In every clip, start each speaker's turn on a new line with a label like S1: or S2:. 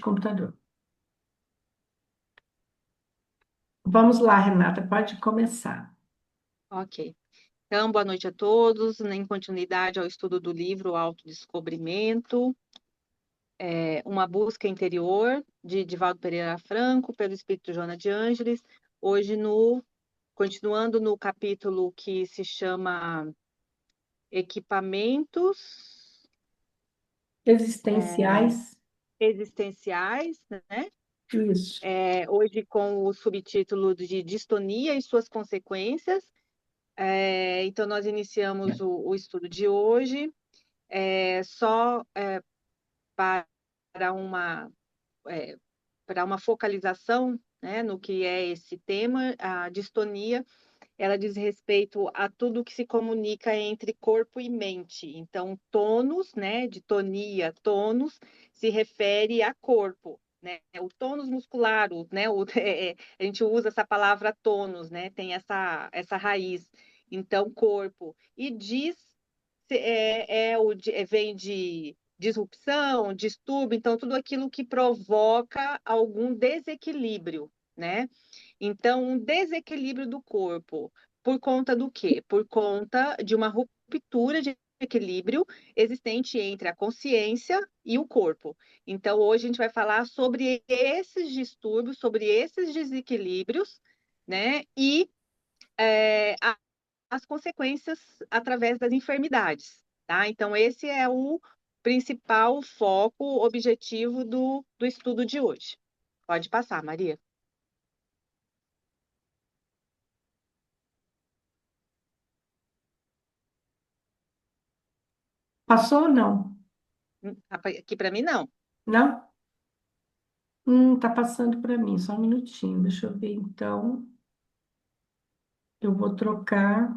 S1: de computador. Vamos lá, Renata, pode começar.
S2: Ok. Então, boa noite a todos. Em continuidade ao estudo do livro Autodescobrimento, uma busca interior, de Divaldo Pereira Franco, pelo Espírito Joana de Ângeles. Hoje, continuando no capítulo que se chama Equipamentos
S1: Existenciais,
S2: Existenciais, né?
S1: isso.
S2: Hoje com o subtítulo de Distonia e suas consequências. Então, nós iniciamos o estudo de hoje. Só para uma, é, para uma focalização, né, no que é esse tema, a distonia, ela diz respeito a tudo que se comunica entre corpo e mente. Então, tônus, né, de tonia, tônus, se refere a corpo. Né? O tônus muscular, a gente usa essa palavra tônus, né? Tem essa raiz. Então, corpo. E vem de disrupção, distúrbio, então tudo aquilo que provoca algum desequilíbrio, né? Então, um desequilíbrio do corpo, por conta do quê? Por conta de uma ruptura de equilíbrio existente entre a consciência e o corpo. Então, hoje a gente vai falar sobre esses distúrbios, sobre esses desequilíbrios, né? E é, as consequências através das enfermidades, tá? Então, esse é o principal foco, objetivo do estudo de hoje. Pode passar, Maria.
S1: Passou ou não?
S2: Aqui para mim, não.
S1: Não? Tá passando para mim, só um minutinho. Deixa eu ver, então. Eu vou trocar.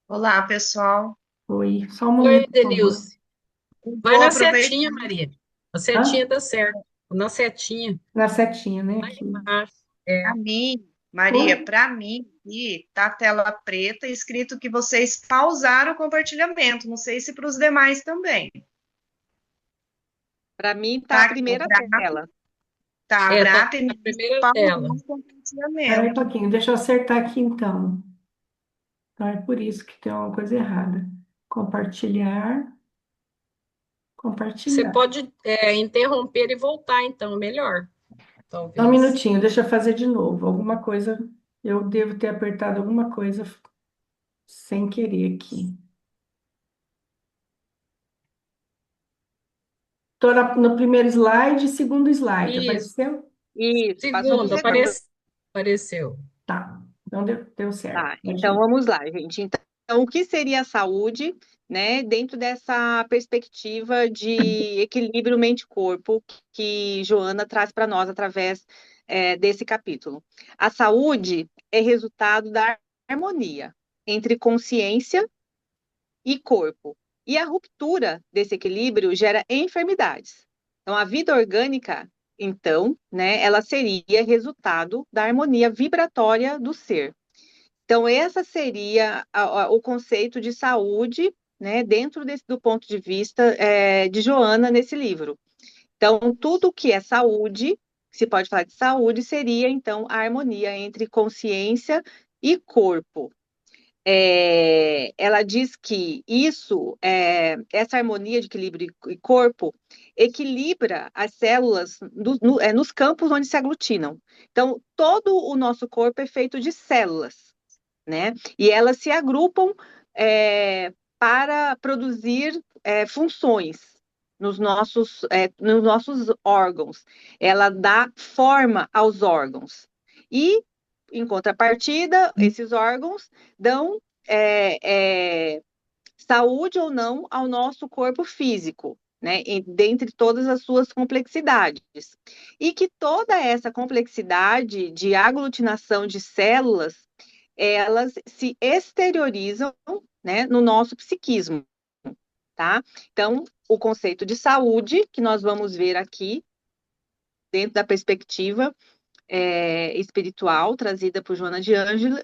S3: Olá, pessoal.
S1: Oi, só um
S4: Oi,
S1: momento, por favor.
S4: Denilce. Vai
S3: Vou
S4: na
S3: aproveitar
S4: setinha, Maria. A
S1: Hã?
S4: setinha dá certo. Na setinha.
S1: Na setinha, né?
S4: Lá
S1: Aqui.
S4: embaixo.
S3: para
S4: É.
S3: mim,
S1: Oi?
S3: Maria, para mim, aqui tá a tela preta escrito que vocês pausaram o compartilhamento. Não sei se para os demais também.
S2: Para mim, tá a
S3: Tá,
S2: primeira tela.
S3: tá,
S4: É, tá
S3: Brata
S4: a
S3: e
S4: primeira
S3: pausou
S4: tela.
S3: o
S1: Espera aí um
S3: compartilhamento.
S1: pouquinho, deixa eu acertar aqui então. Então é por isso que tem uma coisa errada. Compartilhar,
S4: Você
S1: compartilhar.
S4: pode interromper e voltar, então, melhor,
S1: Só um
S4: talvez.
S1: minutinho, deixa eu fazer de novo. Alguma coisa, eu devo ter apertado alguma coisa sem querer aqui. Estou no primeiro slide, segundo slide.
S4: Isso.
S1: Apareceu?
S2: Isso, passou no
S4: Segundo,
S2: segundo.
S4: apareceu.
S1: Tá. Então deu certo.
S2: Tá,
S1: Pode
S2: então
S1: ir.
S2: vamos lá, gente. Então, o que seria a saúde, né, dentro dessa perspectiva de equilíbrio mente-corpo que Joana traz para nós através desse capítulo? A saúde é resultado da harmonia entre consciência e corpo. E a ruptura desse equilíbrio gera enfermidades. Então, a vida orgânica, então, né, ela seria resultado da harmonia vibratória do ser. Então, essa seria o conceito de saúde, né, dentro do ponto de vista de Joana nesse livro. Então, tudo que é saúde, se pode falar de saúde, seria, então, a harmonia entre consciência e corpo. Ela diz que essa harmonia de equilíbrio e corpo, equilibra as células nos campos onde se aglutinam. Então, todo o nosso corpo é feito de células, né? E elas se agrupam para produzir funções nos nossos órgãos. Ela dá forma aos órgãos. E, em contrapartida, esses órgãos dão saúde ou não ao nosso corpo físico, né? Dentre todas as suas complexidades. E que toda essa complexidade de aglutinação de células, elas se exteriorizam, né, no nosso psiquismo, tá? Então, o conceito de saúde, que nós vamos ver aqui, dentro da perspectiva espiritual trazida por Joana de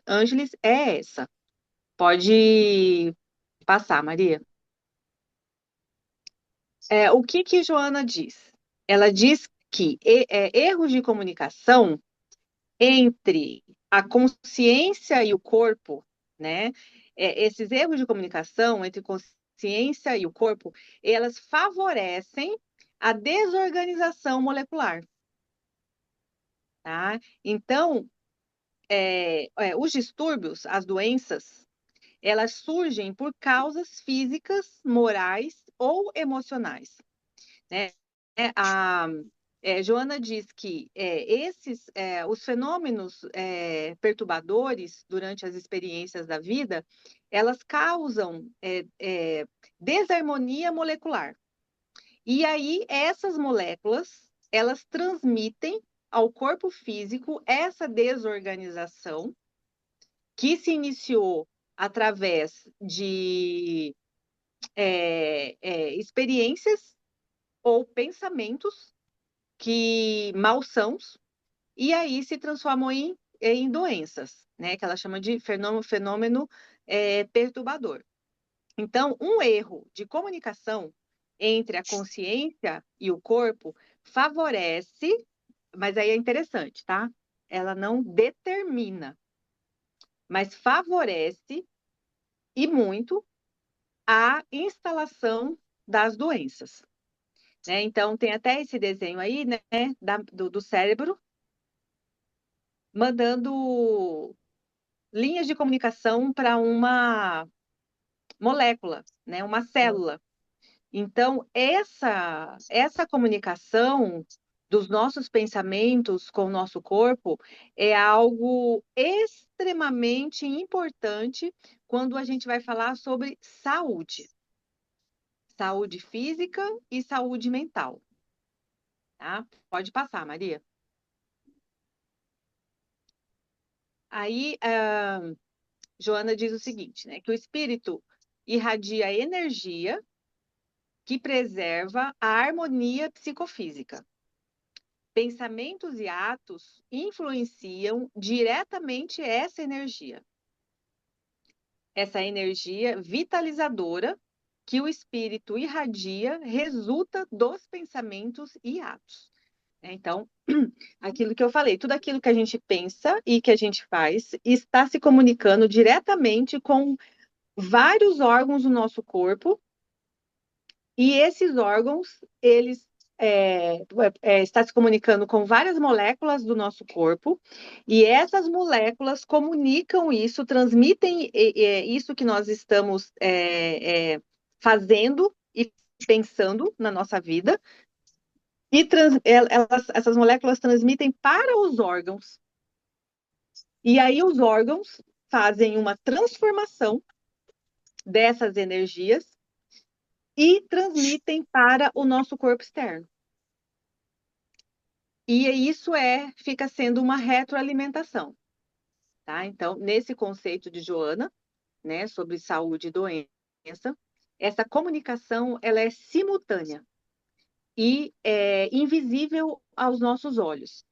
S2: Ângeles, é essa. Pode passar, Maria. O que Joana diz? ela diz que erros de comunicação entre a consciência e o corpo, né? Esses erros de comunicação entre consciência e o corpo, elas favorecem a desorganização molecular, tá? Então, os distúrbios, as doenças, elas surgem por causas físicas, morais ou emocionais, né? A Joana diz que os fenômenos perturbadores durante as experiências da vida, elas causam desarmonia molecular. E aí, essas moléculas, elas transmitem ao corpo físico essa desorganização que se iniciou através de experiências ou pensamentos que malsãos, e aí se transformam em doenças, né? Que ela chama de fenômeno perturbador. Então, um erro de comunicação entre a consciência e o corpo favorece, mas aí é interessante, tá? Ela não determina, mas favorece e muito a instalação das doenças. Né? Então, tem até esse desenho aí, né, do cérebro, mandando linhas de comunicação para uma molécula, né, uma célula. Então, essa comunicação dos nossos pensamentos com o nosso corpo é algo extremamente importante quando a gente vai falar sobre saúde. Saúde física e saúde mental. Tá? Pode passar, Maria. Aí, Joana diz o seguinte, né? Que o espírito irradia energia que preserva a harmonia psicofísica. Pensamentos e atos influenciam diretamente essa energia. Essa energia vitalizadora que o espírito irradia resulta dos pensamentos e atos. Então, aquilo que eu falei, tudo aquilo que a gente pensa e que a gente faz está se comunicando diretamente com vários órgãos do nosso corpo, e esses órgãos, eles está se comunicando com várias moléculas do nosso corpo, e essas moléculas comunicam isso, transmitem isso que nós estamos fazendo e pensando na nossa vida, e essas moléculas transmitem para os órgãos. E aí os órgãos fazem uma transformação dessas energias e transmitem para o nosso corpo externo. E isso fica sendo uma retroalimentação. Tá? Então, nesse conceito de Joana, né, sobre saúde e doença, essa comunicação ela é simultânea e invisível aos nossos olhos,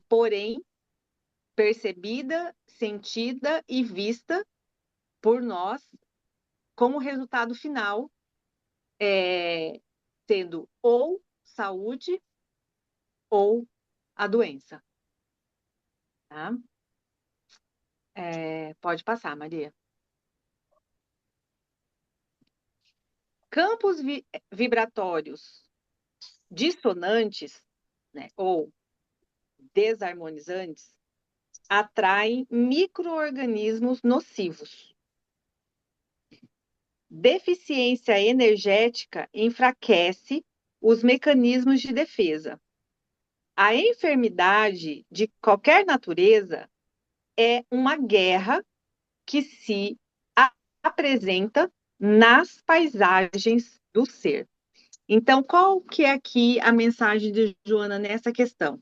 S2: porém percebida, sentida e vista por nós como resultado final, sendo ou saúde ou a doença. Tá? Pode passar, Maria. Campos vibratórios dissonantes, né, ou desarmonizantes atraem micro-organismos nocivos. Deficiência energética enfraquece os mecanismos de defesa. A enfermidade de qualquer natureza é uma guerra que se apresenta nas paisagens do ser. Então, qual que é aqui a mensagem de Joana nessa questão?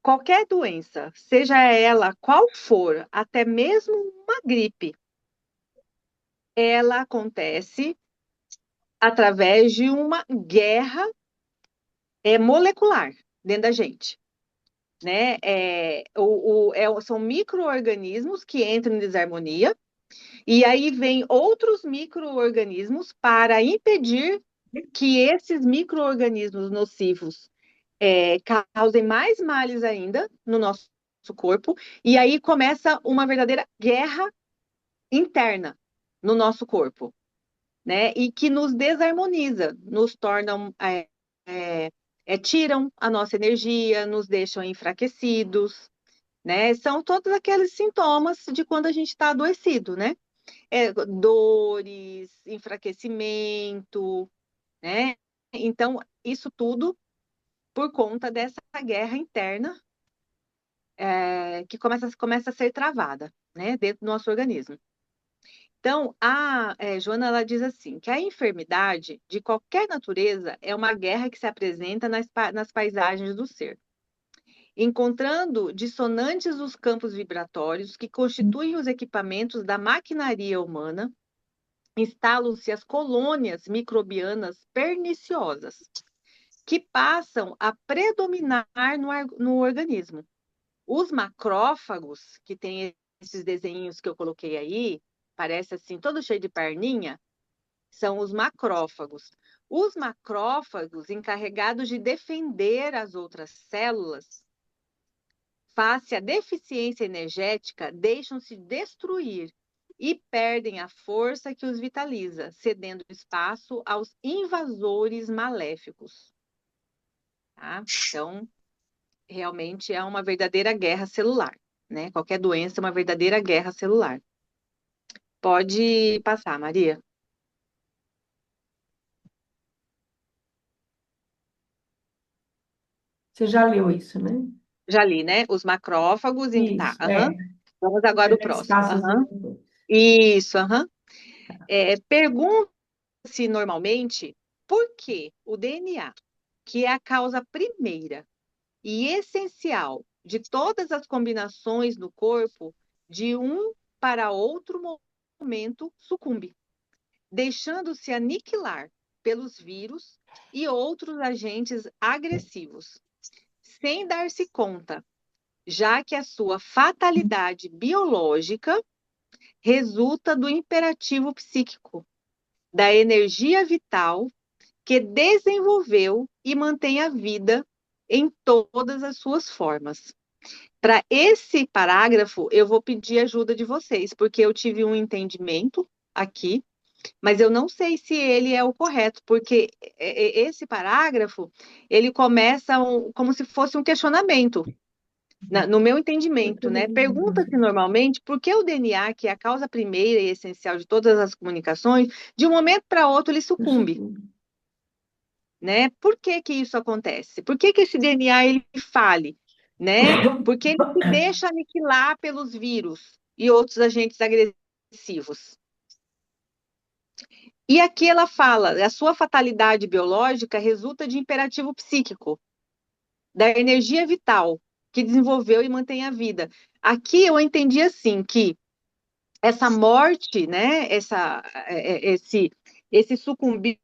S2: Qualquer doença, seja ela qual for, até mesmo uma gripe, ela acontece através de uma guerra molecular dentro da gente. Né? São micro-organismos que entram em desarmonia, e aí vem outros micro-organismos para impedir que esses micro-organismos nocivos causem mais males ainda no nosso corpo, e aí começa uma verdadeira guerra interna no nosso corpo, né? E que nos desarmoniza, nos tornam, tiram a nossa energia, nos deixam enfraquecidos, né? São todos aqueles sintomas de quando a gente está adoecido, né? Dores, enfraquecimento, né? Então, isso tudo por conta dessa guerra interna que começa a ser travada, né, dentro do nosso organismo. Então, a Joana, ela diz assim, que a enfermidade de qualquer natureza é uma guerra que se apresenta nas paisagens do ser, encontrando dissonantes os campos vibratórios que constituem os equipamentos da maquinaria humana, instalam-se as colônias microbianas perniciosas, que passam a predominar no organismo. Os macrófagos, que tem esses desenhos que eu coloquei aí, parece assim, todo cheio de perninha, são os macrófagos. Os macrófagos, encarregados de defender as outras células, face à deficiência energética, deixam-se destruir e perdem a força que os vitaliza, cedendo espaço aos invasores maléficos. Tá? Então, realmente é uma verdadeira guerra celular, né? Qualquer doença é uma verdadeira guerra celular. Pode passar, Maria.
S1: Você já leu isso, né?
S2: Já li, né? Os macrófagos, tá.
S1: Isso, é.
S2: Vamos agora o
S1: Perder
S2: próximo.
S1: espaços invasores.
S2: Isso, pergunta-se normalmente por que o DNA, que é a causa primeira e essencial de todas as combinações no corpo, de um para outro momento sucumbe, deixando-se aniquilar pelos vírus e outros agentes agressivos, sem dar-se conta, já que a sua fatalidade biológica resulta do imperativo psíquico, da energia vital que desenvolveu e mantém a vida em todas as suas formas. Para esse parágrafo, eu vou pedir ajuda de vocês, porque eu tive um entendimento aqui, mas eu não sei se ele é o correto, porque esse parágrafo, ele começa como se fosse um questionamento, no meu entendimento, né? Pergunta-se normalmente por que o DNA, que é a causa primeira e essencial de todas as comunicações, de um momento para outro ele sucumbe, né? Por que que isso acontece? Por que que esse DNA ele fale, né? Porque ele se deixa aniquilar pelos vírus e outros agentes agressivos. E aqui ela fala, a sua fatalidade biológica resulta de imperativo psíquico, da energia vital que desenvolveu e mantém a vida. Aqui eu entendi assim, que essa morte, né, esse sucumbir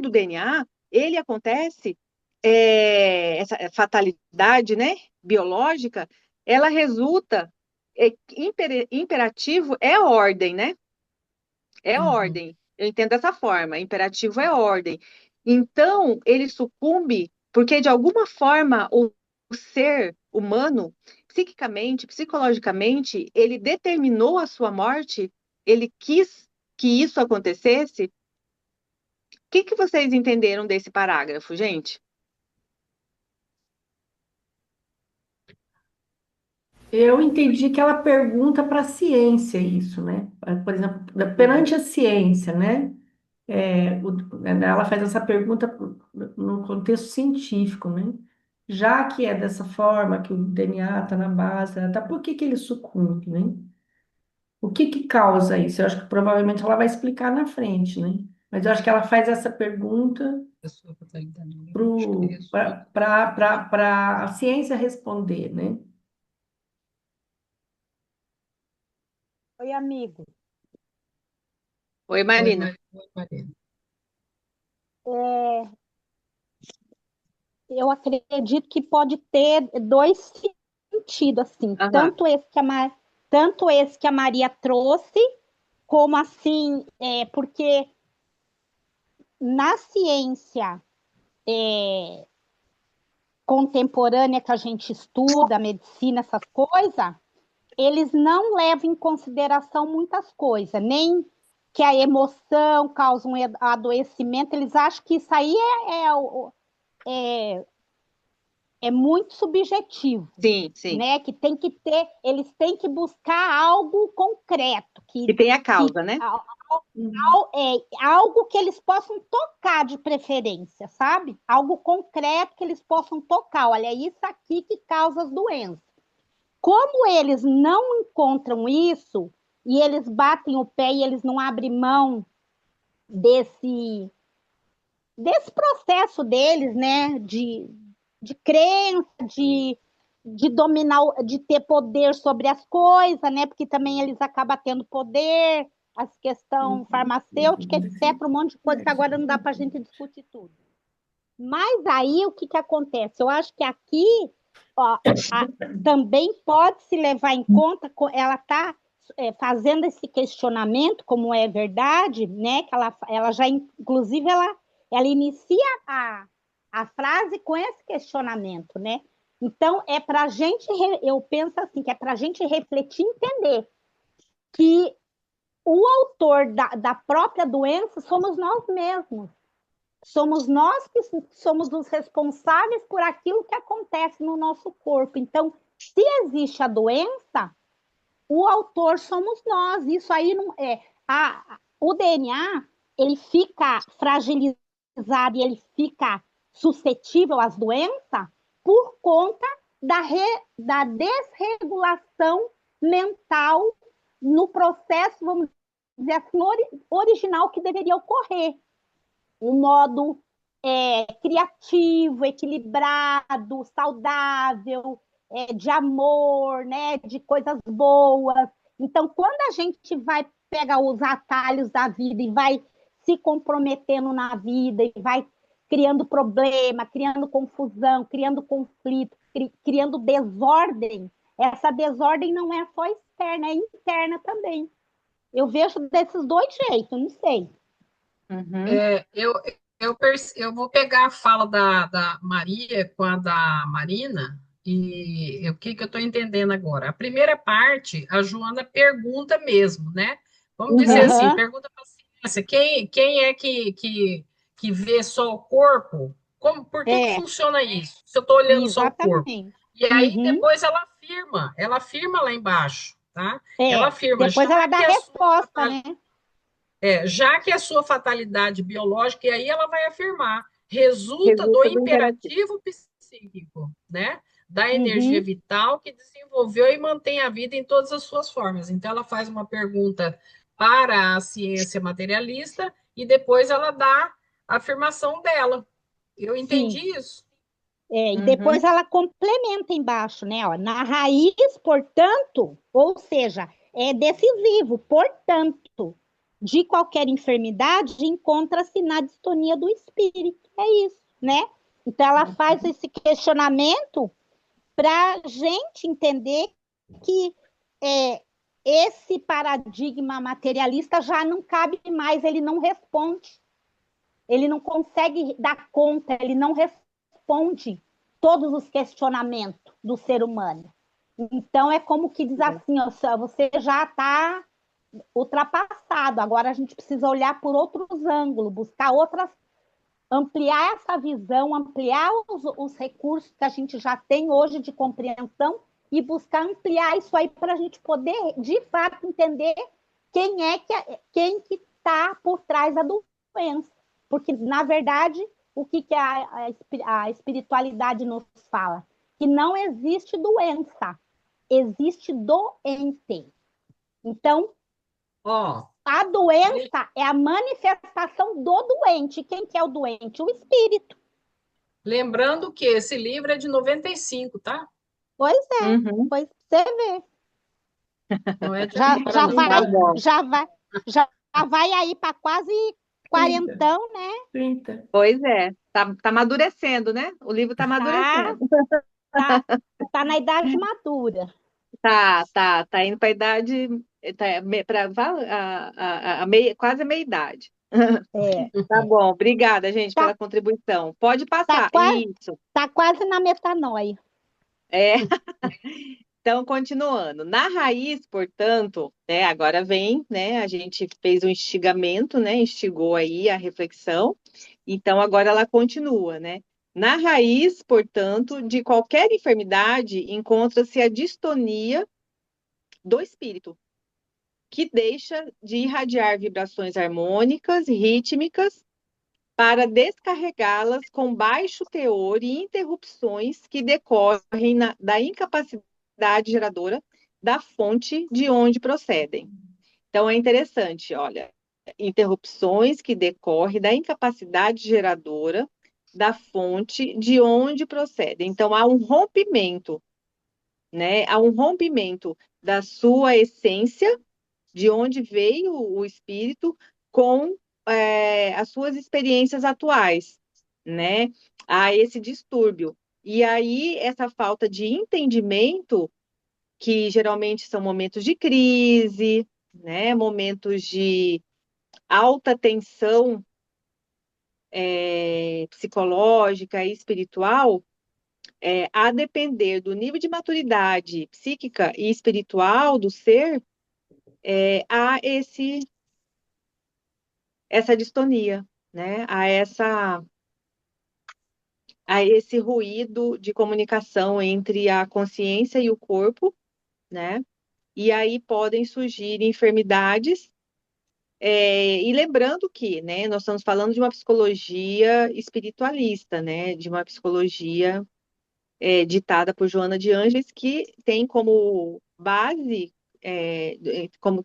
S2: do DNA, ele acontece, essa fatalidade, né, biológica, ela resulta, imperativo é ordem, né? É ordem. Eu entendo dessa forma. Imperativo é ordem. Então, ele sucumbe porque, de alguma forma, o ser humano, psiquicamente, psicologicamente, ele determinou a sua morte, ele quis que isso acontecesse. O que vocês entenderam desse parágrafo, gente?
S1: Eu entendi que ela pergunta para a ciência isso, né? Por exemplo, perante a ciência, né? Ela faz essa pergunta no contexto científico, né? Já que é dessa forma que o DNA está na base, tá, por que que ele sucumbe, né? O que que causa isso? Eu acho que provavelmente ela vai explicar na frente, né? Mas eu acho que ela faz essa pergunta para a ciência responder, né?
S5: Oi, amigo.
S2: Oi, Marina.
S4: Oi, Marina.
S5: É, eu acredito que pode ter dois sentidos, assim,
S2: Aham.
S5: tanto esse que a Maria trouxe, como assim, porque na ciência, contemporânea que a gente estuda, medicina, essas coisas, eles não levam em consideração muitas coisas, nem que a emoção causa um adoecimento, eles acham que isso aí é, é muito subjetivo,
S2: Sim, sim.
S5: né? Que tem que ter, eles têm que buscar algo concreto,
S2: Que tem a causa, né?
S5: Algo que eles possam tocar de preferência, sabe? Algo concreto que eles possam tocar. Olha, é isso aqui que causa as doenças. Como eles não encontram isso, e eles batem o pé e eles não abrem mão desse processo deles, né? De crença, de dominar, de ter poder sobre as coisas, né? Porque também eles acabam tendo poder, as questão farmacêutica, etc., um monte de coisa que agora não dá para a gente discutir tudo. Mas aí o que acontece? Eu acho que aqui ó, também pode se levar em conta, ela está fazendo esse questionamento, como é verdade, né? Que ela já, inclusive, ela inicia a frase com esse questionamento, né? Então, é para a gente, eu penso assim, que é para a gente refletir e entender que o autor da própria doença somos nós mesmos. Somos nós que somos os responsáveis por aquilo que acontece no nosso corpo. Então, se existe a doença, o autor somos nós. Isso aí não é. O DNA ele fica fragilizado e ele fica suscetível às doenças por conta da desregulação mental no processo, vamos dizer assim, original que deveria ocorrer. Um modo criativo, equilibrado, saudável, de amor, né, de coisas boas. Então, quando a gente vai pegar os atalhos da vida e vai se comprometendo na vida e vai criando problema, criando confusão, criando conflito, criando desordem, essa desordem não é só externa, é interna também. Eu vejo desses dois jeitos, não sei.
S2: Uhum.
S4: Eu vou pegar a fala da Maria com a da Marina e o que eu estou entendendo agora? A primeira parte, a Joana pergunta mesmo, né? Vamos dizer assim, pergunta para a ciência, quem é que vê só o corpo? Por que funciona isso? Se eu estou olhando só o corpo.
S5: Exatamente.
S4: E aí depois ela afirma lá embaixo, tá? Ela afirma,
S5: depois ela dá a resposta, né?
S4: Já que a sua fatalidade biológica, e aí ela vai afirmar, resulta do imperativo psíquico, né? Da energia vital que desenvolveu e mantém a vida em todas as suas formas. Então, ela faz uma pergunta para a ciência materialista e depois ela dá a afirmação dela. Eu entendi isso.
S5: E depois ela complementa embaixo, né? Ó, na raiz, portanto, ou seja, é decisivo, portanto, de qualquer enfermidade encontra-se na distonia do espírito. É isso, né? Então ela faz esse questionamento para a gente entender que esse paradigma materialista já não cabe mais, ele não responde, ele não consegue dar conta, ele não responde todos os questionamentos do ser humano. Então é como que diz assim, ó, você já está ultrapassado, agora a gente precisa olhar por outros ângulos, buscar outras, ampliar essa visão, ampliar os recursos que a gente já tem hoje de compreensão e buscar ampliar isso aí para a gente poder, de fato, entender quem que está por trás da doença. Porque, na verdade, o que a espiritualidade nos fala? Que não existe doença, existe doente. Então, a doença é a manifestação do doente. Quem que é o doente? O espírito.
S4: Lembrando que esse livro é de 95, tá?
S5: Pois é, pois você vê.
S4: Não é de
S5: já vai aí para quase quarentão, né?
S1: 30.
S2: Pois é, tá amadurecendo, né? O livro tá amadurecendo.
S5: Tá na idade madura.
S2: Tá indo para a idade, quase a meia idade.
S5: É,
S2: Tá bom, obrigada, gente,
S5: tá,
S2: pela contribuição. Pode
S5: tá,
S2: passar.
S5: quase,
S2: Isso.
S5: tá quase na metanoia.
S2: É. Então, continuando. Na raiz, portanto, né, agora vem, né, a gente fez um instigamento, né, instigou aí a reflexão. Então, agora ela continua, né? Na raiz, portanto, de qualquer enfermidade encontra-se a distonia do espírito, que deixa de irradiar vibrações harmônicas e rítmicas para descarregá-las com baixo teor e interrupções que decorrem da incapacidade geradora da fonte de onde procedem. Então é interessante, olha, interrupções que decorrem da incapacidade geradora da fonte de onde procedem. Então há um rompimento, né? Há um rompimento da sua essência, de onde veio o espírito, com as suas experiências atuais, né? Há esse distúrbio. E aí, essa falta de entendimento, que geralmente são momentos de crise, né? Momentos de alta tensão psicológica e espiritual, a depender do nível de maturidade psíquica e espiritual do ser, há essa distonia, né? A esse ruído de comunicação entre a consciência e o corpo, né? E aí podem surgir enfermidades. E lembrando que, né, nós estamos falando de uma psicologia espiritualista, né? De uma psicologia ditada por Joana de Ângeles, que tem como base,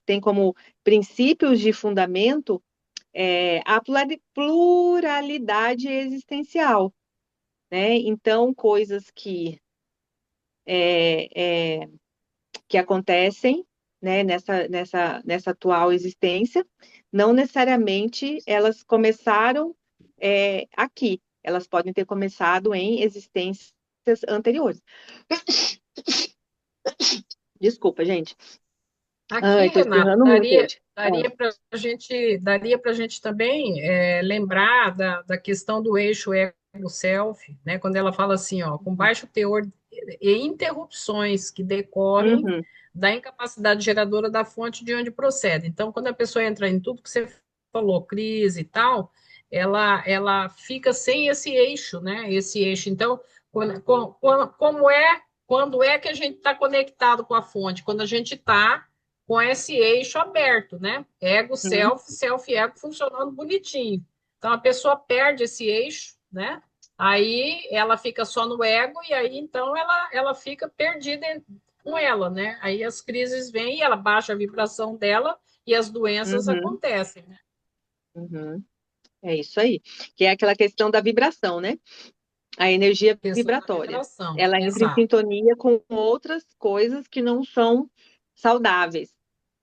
S2: tem como princípios de fundamento a pluralidade existencial, né? Então, coisas é, é, que acontecem, né, nessa atual existência, não necessariamente elas começaram aqui, elas podem ter começado em existências anteriores. Desculpa, gente.
S4: Aqui,
S2: Estou
S4: Renata,
S2: espirrando muito hoje.
S4: daria para a gente também lembrar da questão do eixo ego-self, né? Quando ela fala assim, ó, com baixo teor e interrupções que decorrem
S2: Uhum,
S4: da incapacidade geradora da fonte de onde procede. Então, quando a pessoa entra em tudo que você falou, crise e tal, ela fica sem esse eixo, né? Esse eixo. Então, quando é que a gente está conectado com a fonte? Quando a gente está com esse eixo aberto, né? Ego,
S2: uhum,
S4: self, self e ego funcionando bonitinho. Então a pessoa perde esse eixo, né? Aí ela fica só no ego e aí então ela fica perdida com ela, né? Aí as crises vêm, ela baixa a vibração dela e as doenças
S2: uhum,
S4: acontecem, né?
S2: uhum. É isso aí. Que é aquela questão da vibração, né? A energia
S4: Questão da
S2: vibratória.
S4: vibração,
S2: Ela entra em
S4: exato,
S2: sintonia com outras coisas que não são saudáveis,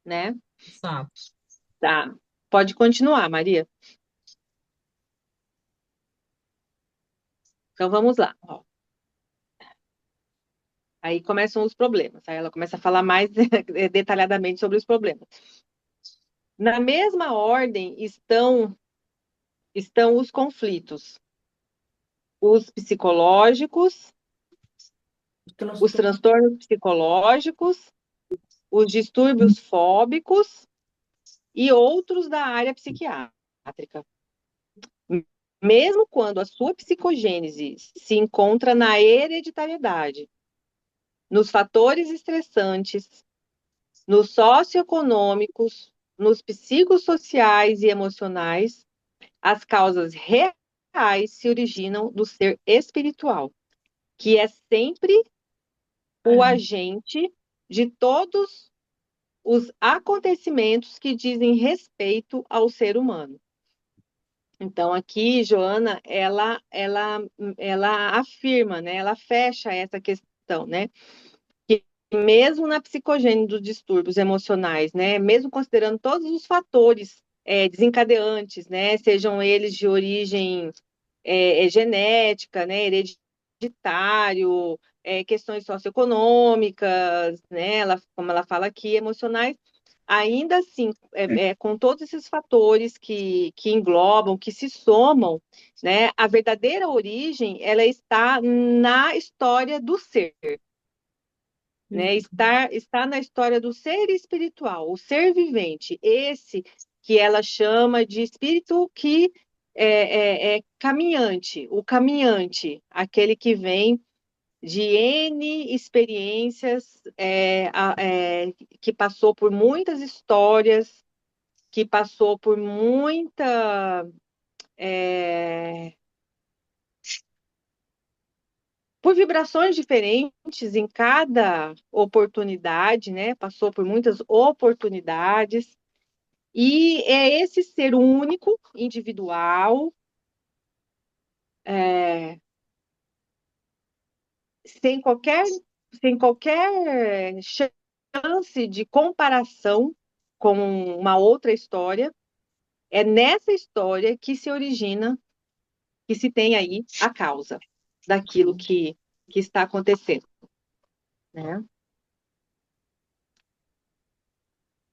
S2: né?
S4: exato.
S2: Tá. Pode continuar, Maria. Então vamos lá. Ó. Aí começam os problemas. Aí ela começa a falar mais detalhadamente sobre os problemas. Na mesma ordem estão os conflitos, os psicológicos, os transtornos psicológicos, os distúrbios fóbicos e outros da área psiquiátrica. Mesmo quando a sua psicogênese se encontra na hereditariedade, nos fatores estressantes, nos socioeconômicos, nos psicossociais e emocionais, as causas reais se originam do ser espiritual, que é sempre o agente de todos os acontecimentos que dizem respeito ao ser humano. Então, aqui, Joana, ela afirma, né? Ela fecha essa questão, né? Que mesmo na psicogênese dos distúrbios emocionais, né? Mesmo considerando todos os fatores desencadeantes, né? Sejam eles de origem genética, né? Hereditário, questões socioeconômicas, né? Como ela fala aqui, emocionais, ainda assim, com todos esses fatores que englobam, que se somam, né, a verdadeira origem, ela está na história do ser, né? Está na história do ser espiritual, o ser vivente, esse que ela chama de espírito que é caminhante, o caminhante, aquele que vem de N experiências, que passou por muitas histórias, que passou por por vibrações diferentes em cada oportunidade, né? Passou por muitas oportunidades. E é esse ser único, individual, sem qualquer, sem qualquer chance de comparação com uma outra história. É nessa história que se origina, que se tem aí a causa daquilo que está acontecendo, né?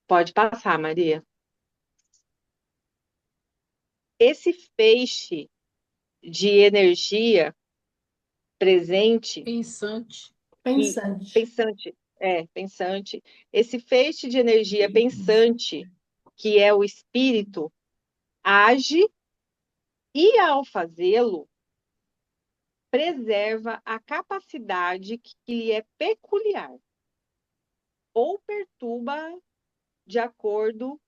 S2: Pode passar, Maria. Esse feixe de energia presente
S4: Pensante.
S2: que
S1: Pensante.
S2: pensante, esse feixe de energia pensante, que é o espírito, age e ao fazê-lo preserva a capacidade que lhe é peculiar ou perturba de acordo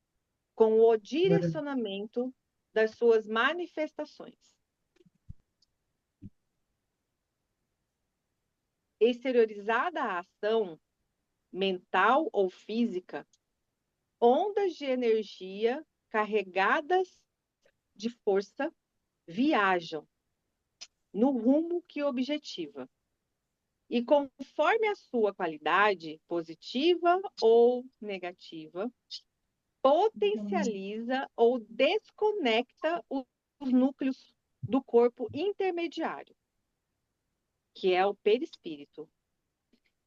S2: com o direcionamento das suas manifestações. Exteriorizada a ação mental ou física, ondas de energia carregadas de força viajam no rumo que objetiva. E conforme a sua qualidade, positiva ou negativa, potencializa ou desconecta os núcleos do corpo intermediário, que é o perispírito,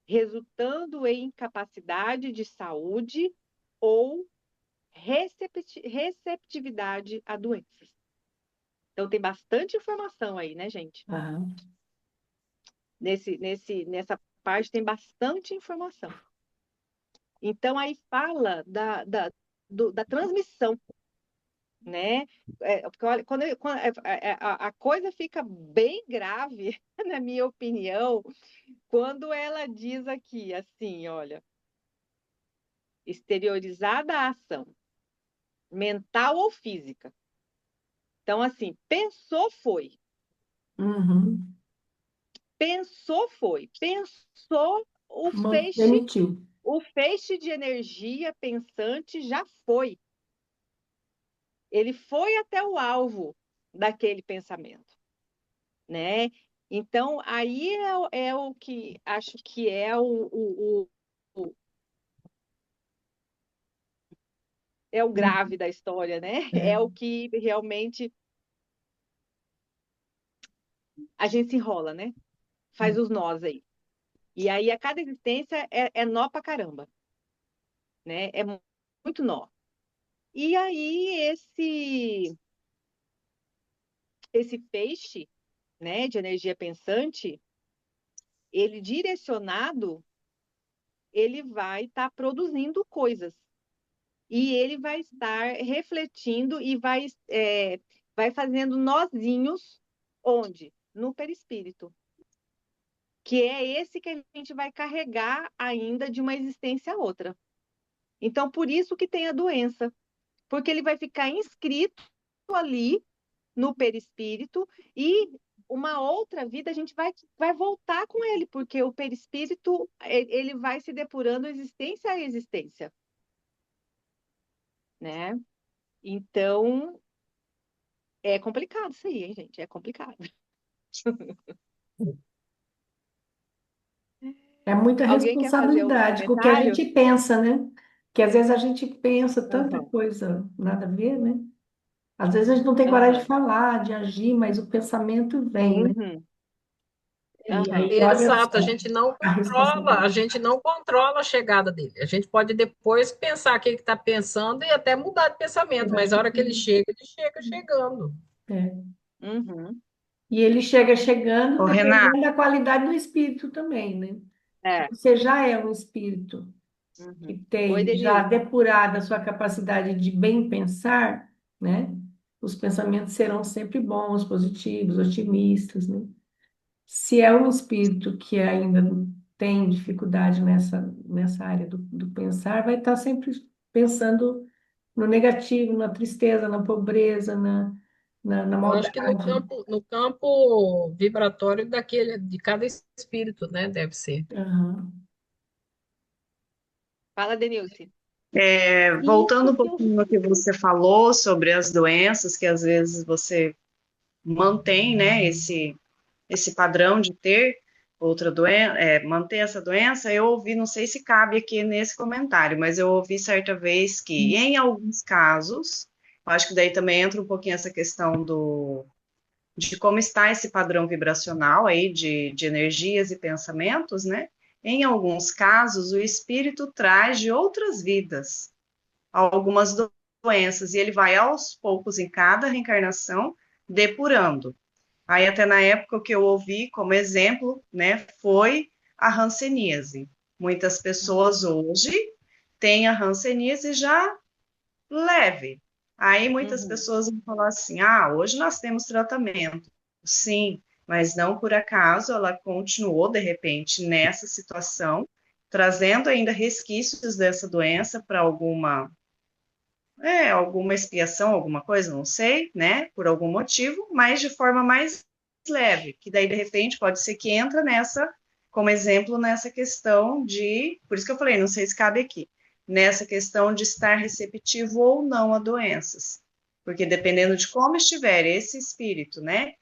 S2: resultando em incapacidade de saúde ou receptividade a doenças. Então, tem bastante informação aí, né, gente?
S1: Aham.
S2: Nessa parte tem bastante informação. Então, aí fala da transmissão, né? Porque olha, quando a coisa fica bem grave, na minha opinião, quando ela diz aqui, assim, olha, exteriorizada a ação, mental ou física. Então, assim, pensou, foi.
S1: Uhum.
S2: Pensou, foi. Pensou,
S1: Demitiu.
S2: o feixe de energia pensante já foi. Ele foi até o alvo daquele pensamento, né? Então, aí é o que acho que é o grave da história, né? É o que realmente a gente se enrola, né? Faz os nós aí. E aí, a cada existência é nó pra caramba, né? É muito nó. E aí, esse feixe, né, de energia pensante, ele direcionado, ele vai estar produzindo coisas. E ele vai estar refletindo e vai fazendo nozinhos, onde? No perispírito. Que é esse que a gente vai carregar ainda de uma existência a outra. Então, por isso que tem a doença. Porque ele vai ficar inscrito ali no perispírito e uma outra vida a gente vai voltar com ele, porque o perispírito ele vai se depurando existência a existência, né? Então, é complicado isso aí, hein, gente? É complicado.
S1: É muita
S2: Alguém quer fazer algum
S1: responsabilidade com o que a
S2: comentário?
S1: gente pensa, né? Que às vezes a gente pensa tanta
S2: Aham,
S1: coisa, nada a ver, né? Às vezes a gente não tem coragem de
S2: aham.
S1: falar, de agir, mas o pensamento vem, né?
S2: Uhum.
S1: E
S2: Aham.
S1: aí, olha
S4: Exato,
S1: só a
S4: a
S1: responsabilidade.
S4: gente não controla a chegada dele. A gente pode depois pensar o que ele está pensando e até mudar de pensamento, mas a hora que ele chega chegando.
S1: É.
S2: Uhum.
S1: E ele chega chegando
S3: Ô, Renata,
S1: dependendo da qualidade do espírito também, né?
S2: É.
S1: Você já é um espírito que
S2: Uhum. Oi,
S1: tem já
S2: Denilson.
S1: depurada a sua capacidade de bem pensar, né? Os pensamentos serão sempre bons, positivos, otimistas, né? Se é um espírito que ainda tem dificuldade nessa área do pensar, vai estar sempre pensando no negativo, na tristeza, na pobreza, na
S4: Eu acho que
S1: maldade.
S4: no campo vibratório de cada espírito, né? Deve ser.
S1: Aham.
S2: Fala, Denilson.
S3: voltando
S5: Isso
S3: um
S5: que eu
S3: pouquinho no que você falou sobre as doenças, que às vezes você mantém, né, esse padrão de ter outra doença, manter essa doença, eu ouvi, não sei se cabe aqui nesse comentário, mas eu ouvi certa vez que, em alguns casos, eu acho que daí também entra um pouquinho essa questão de como está esse padrão vibracional aí de energias e pensamentos, né? Em alguns casos, o espírito traz de outras vidas algumas doenças, e ele vai aos poucos em cada reencarnação depurando. Aí até na época o que eu ouvi como exemplo, né, foi a hanseníase. Muitas pessoas hoje têm a hanseníase já leve. Aí muitas
S2: Uhum.
S3: pessoas vão falar assim: ah, hoje nós temos tratamento. Sim, mas não por acaso ela continuou de repente nessa situação, trazendo ainda resquícios dessa doença para alguma expiação, alguma coisa, não sei, né, por algum motivo, mas de forma mais leve, que daí de repente pode ser que entra como exemplo, nessa questão por isso que eu falei, não sei se cabe aqui, nessa questão de estar receptivo ou não a doenças, porque dependendo de como estiver esse espírito, né,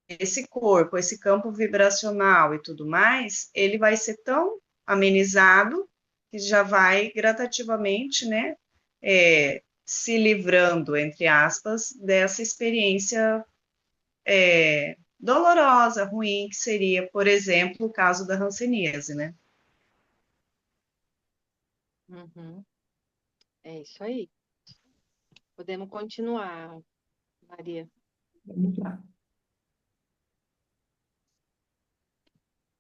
S3: esse corpo, esse campo vibracional e tudo mais, ele vai ser tão amenizado que já vai gradativamente, né, se livrando, entre aspas, dessa experiência dolorosa, ruim, que seria, por exemplo, o caso da hanseníase, né?
S2: Uhum. É isso aí. Podemos continuar, Maria.
S1: Vamos lá.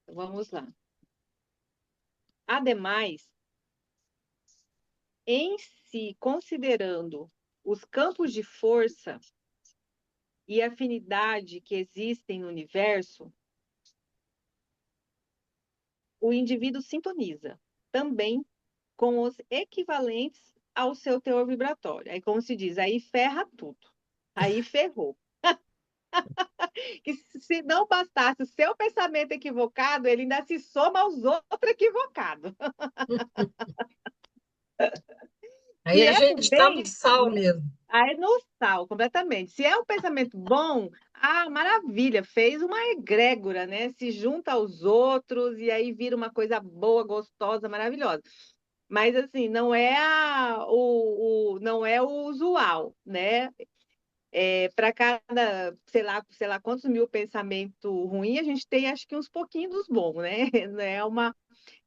S2: Vamos lá. Ademais, em si, considerando os campos de força e afinidade que existem no universo, o indivíduo sintoniza também com os equivalentes ao seu teor vibratório. Aí, como se diz, aí ferra tudo. Aí ferrou. Que se não bastasse o seu pensamento equivocado, ele ainda se soma aos outros equivocados.
S4: Aí
S2: Se
S4: a
S2: é pro
S4: gente está no
S2: bem,
S4: sal mesmo.
S2: aí no sal, completamente. Se é um pensamento bom, maravilha, fez uma egrégora, né? Se junta aos outros e aí vira uma coisa boa, gostosa, maravilhosa. Mas assim, não é o usual, né? Para cada, sei lá quantos mil pensamentos ruins, a gente tem acho que uns pouquinhos dos bons, né?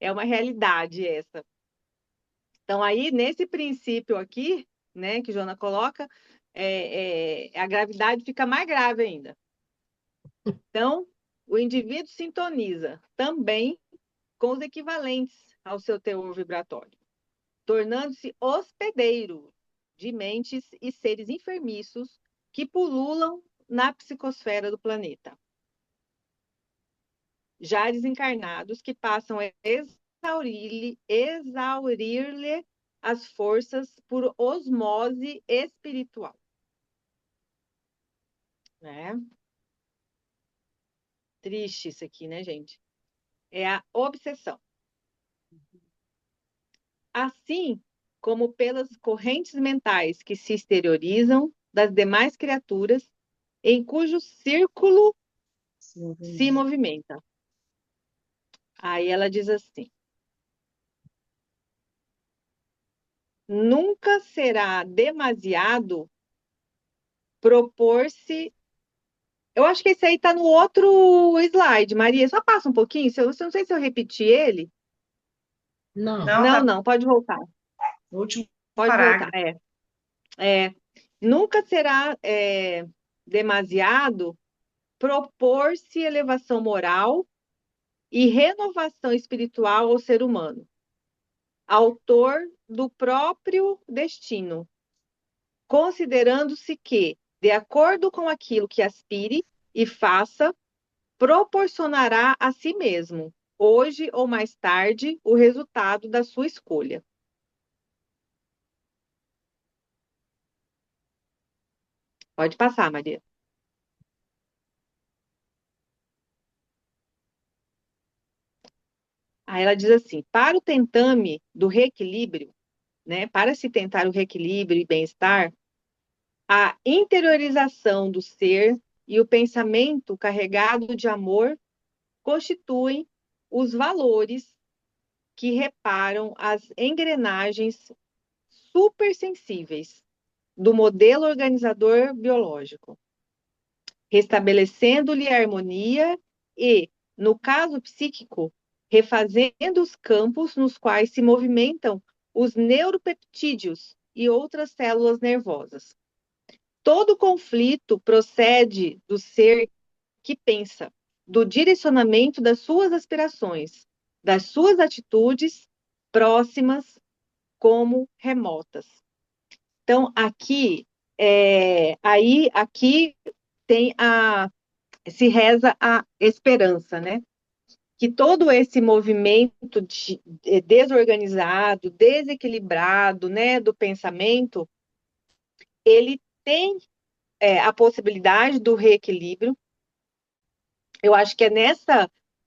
S2: É uma realidade essa. Então, aí, nesse princípio aqui, né, que Joana coloca, a gravidade fica mais grave ainda. Então, o indivíduo sintoniza também com os equivalentes ao seu teor vibratório, tornando-se hospedeiro de mentes e seres enfermiços que pululam na psicosfera do planeta. Já desencarnados que passam a exaurir-lhe as forças por osmose espiritual. Né? Triste isso aqui, né, gente? É a obsessão. Assim como pelas correntes mentais que se exteriorizam das demais criaturas em cujo círculo se movimenta. Aí ela diz assim: nunca será demasiado propor-se Eu acho que esse aí tá no outro slide, Maria. Só passa um pouquinho, se eu não sei se eu repeti ele.
S4: Não.
S3: Não,
S2: Não,
S3: tá
S2: não, pode voltar.
S3: no último
S2: Pode voltar.
S3: parágrafo.
S2: Nunca será demasiado propor-se elevação moral e renovação espiritual ao ser humano, autor do próprio destino, considerando-se que, de acordo com aquilo que aspire e faça, proporcionará a si mesmo, hoje ou mais tarde, o resultado da sua escolha. Pode passar, Maria. Aí ela diz assim: para o tentame do reequilíbrio, né, para se tentar o reequilíbrio e bem-estar, a interiorização do ser e o pensamento carregado de amor constituem os valores que reparam as engrenagens supersensíveis do modelo organizador biológico, restabelecendo-lhe a harmonia e, no caso psíquico, refazendo os campos nos quais se movimentam os neuropeptídeos e outras células nervosas. Todo conflito procede do ser que pensa, do direcionamento das suas aspirações, das suas atitudes, próximas como remotas. Então, aqui tem se reza a esperança, né? Que todo esse movimento desorganizado, desequilibrado, né, do pensamento, ele tem a possibilidade do reequilíbrio. Eu acho que é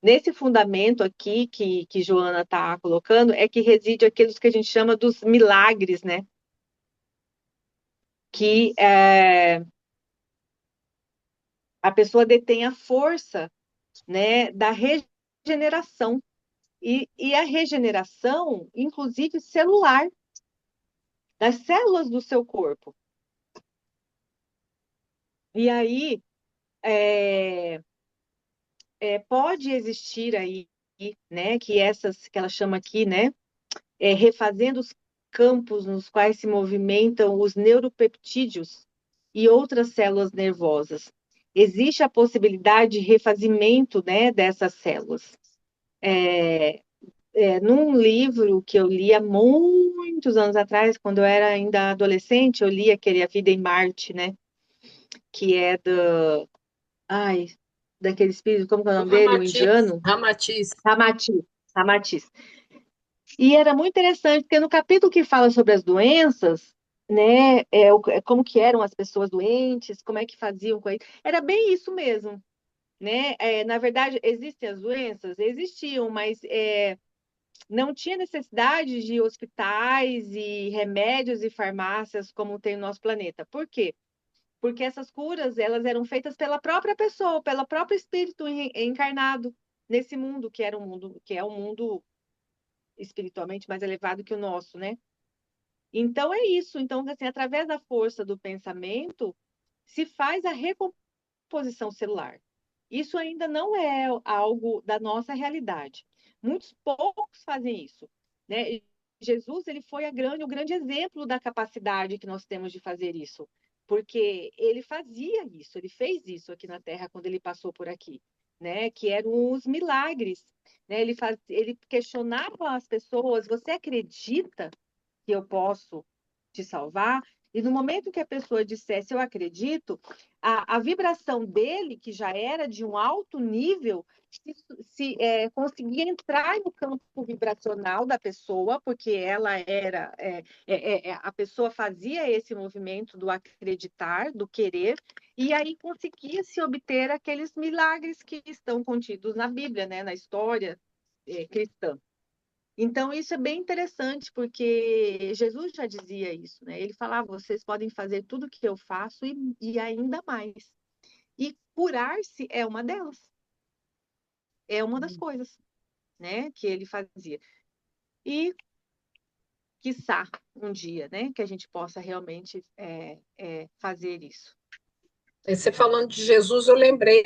S2: nesse fundamento aqui que Joana está colocando, é que reside aqueles que a gente chama dos milagres, né? Que a pessoa detém a força, né, da regeneração. E a regeneração, inclusive celular, das células do seu corpo. E aí, pode existir aí, né, que ela chama aqui, né, refazendo os campos nos quais se movimentam os neuropeptídeos e outras células nervosas. Existe a possibilidade de refazimento, né, dessas células. Num livro que eu li há muitos anos atrás, quando eu era ainda adolescente, eu li aquele A Vida em Marte, né, que é ai, daquele espírito, como que é o
S4: Do
S2: nome dele, o indiano?
S4: Ramatiz.
S2: Ramatiz. Ramatiz. E era muito interessante, porque no capítulo que fala sobre as doenças, né, como que eram as pessoas doentes, como é que faziam com isso, era bem isso mesmo, né? Na verdade, existem as doenças? Existiam, mas não tinha necessidade de hospitais e remédios e farmácias como tem no nosso planeta. Por quê? Porque essas curas, elas eram feitas pela própria pessoa, pelo próprio espírito encarnado nesse mundo, que era um mundo, que é um mundo espiritualmente mais elevado que o nosso, né? Então é isso. Então, assim, através da força do pensamento, se faz a recomposição celular. Isso ainda não é algo da nossa realidade. Muitos poucos fazem isso, né? Jesus, ele foi o grande exemplo da capacidade que nós temos de fazer isso, porque ele fazia isso, ele fez isso aqui na Terra quando ele passou por aqui, né? Que eram os milagres, né? Ele questionava as pessoas: você acredita que eu posso te salvar? E no momento que a pessoa dissesse eu acredito, a vibração dele, que já era de um alto nível, conseguia entrar no campo vibracional da pessoa, porque ela era. A pessoa fazia esse movimento do acreditar, do querer, e aí conseguia se obter aqueles milagres que estão contidos na Bíblia, né, na história cristã. Então, isso é bem interessante, porque Jesus já dizia isso, né? Ele falava: vocês podem fazer tudo o que eu faço e ainda mais. E curar-se é uma delas, é uma das coisas, né, que ele fazia. E, quiçá, um dia, né, que a gente possa realmente fazer isso.
S4: Você falando de Jesus, eu lembrei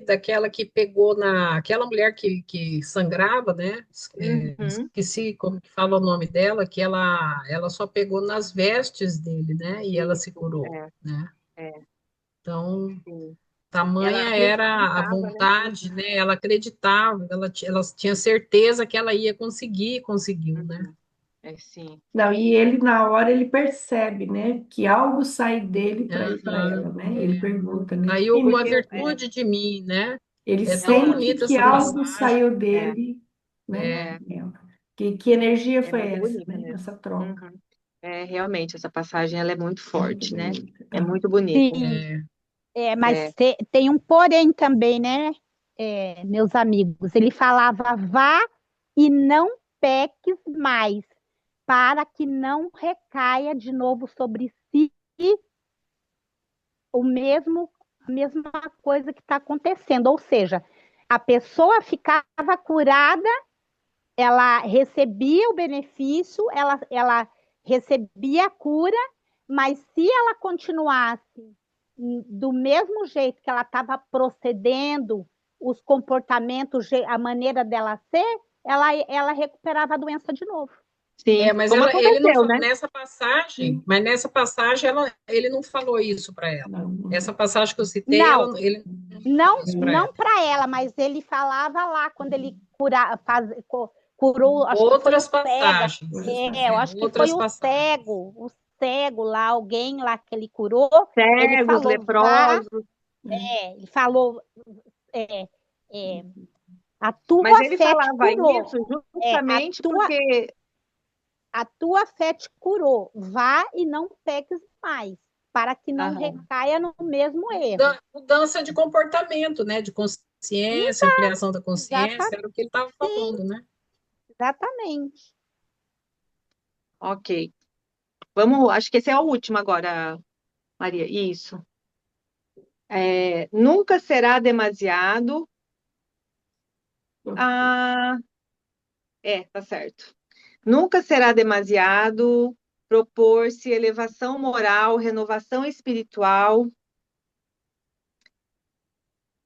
S4: daquela que pegou aquela mulher que sangrava, né?
S2: Uhum.
S4: Esqueci como que fala o nome dela, que ela só pegou nas vestes dele, né? E ela se
S2: Isso,
S4: curou, né?
S2: é,
S4: Então,
S2: sim. Ela
S4: tamanha era a
S2: acreditava, né?
S4: vontade, né? Ela acreditava, ela tinha certeza que ela ia conseguir, e conseguiu, né?
S2: Uhum. Sim.
S1: Não, e ele, na hora, ele percebe, né, que algo sai dele para ir para
S4: Aham,
S1: ela, né? Ele
S4: é.
S1: pergunta, né?
S4: Saiu uma
S2: Porque
S4: virtude de mim, né?
S1: Ele
S4: É tão
S1: sente
S4: bonita
S1: que
S4: essa
S1: algo
S4: passagem.
S1: saiu
S2: é,
S1: dele, né?
S2: é,
S1: Que energia
S2: é
S1: foi
S2: muito
S1: essa,
S2: bonita
S1: né?
S2: mesmo.
S1: Essa troca.
S2: Uhum. Realmente, essa passagem ela é muito
S1: Muito
S2: forte, né?
S1: bonita.
S2: É
S1: Ah,
S2: muito bonita.
S5: Sim,
S4: É,
S5: mas
S2: É,
S5: tem um porém também, né, meus amigos? Ele falava, vá e não peques mais, para que não recaia de novo sobre si o mesmo, a mesma coisa que está acontecendo. Ou seja, a pessoa ficava curada, ela recebia o benefício, ela recebia a cura, mas se ela continuasse do mesmo jeito que ela estava procedendo, os comportamentos, a maneira dela ser, ela recuperava a doença de novo.
S2: sim,
S4: mas
S2: como
S4: ele não
S2: aconteceu,
S4: falou
S2: né?
S4: nessa passagem,
S1: sim.
S4: mas nessa passagem ele não falou isso para ela.
S1: Não,
S4: Essa passagem que eu citei,
S5: Não,
S4: ele não falou
S5: não,
S4: isso para ela.
S5: não para ela, mas ele falava lá quando ele curou, acho que foi o
S4: Outras
S5: cega.
S4: passagens,
S1: outras
S5: Eu
S1: passagens.
S5: acho que foi
S4: outras passagens.
S5: o cego lá, alguém lá que ele curou. Ele
S2: Cegos,
S5: falou, vá,
S2: leprosos.
S5: ele falou, é, é, a
S2: Mas
S5: tua
S2: ele
S5: fé te
S2: falava
S5: curou.
S2: isso
S5: É,
S2: justamente porque
S5: a tua fé te curou. Vá e não peques mais, para que não
S2: aham,
S5: recaia no mesmo erro.
S4: Mudança de comportamento, né? De consciência, ampliação da consciência,
S5: Exatamente,
S4: era o que ele estava falando, né?
S5: exatamente.
S2: ok. Vamos, acho que esse é o último agora, Maria. Isso. Nunca será demasiado. Ah, tá certo. Nunca será demasiado propor-se elevação moral, renovação espiritual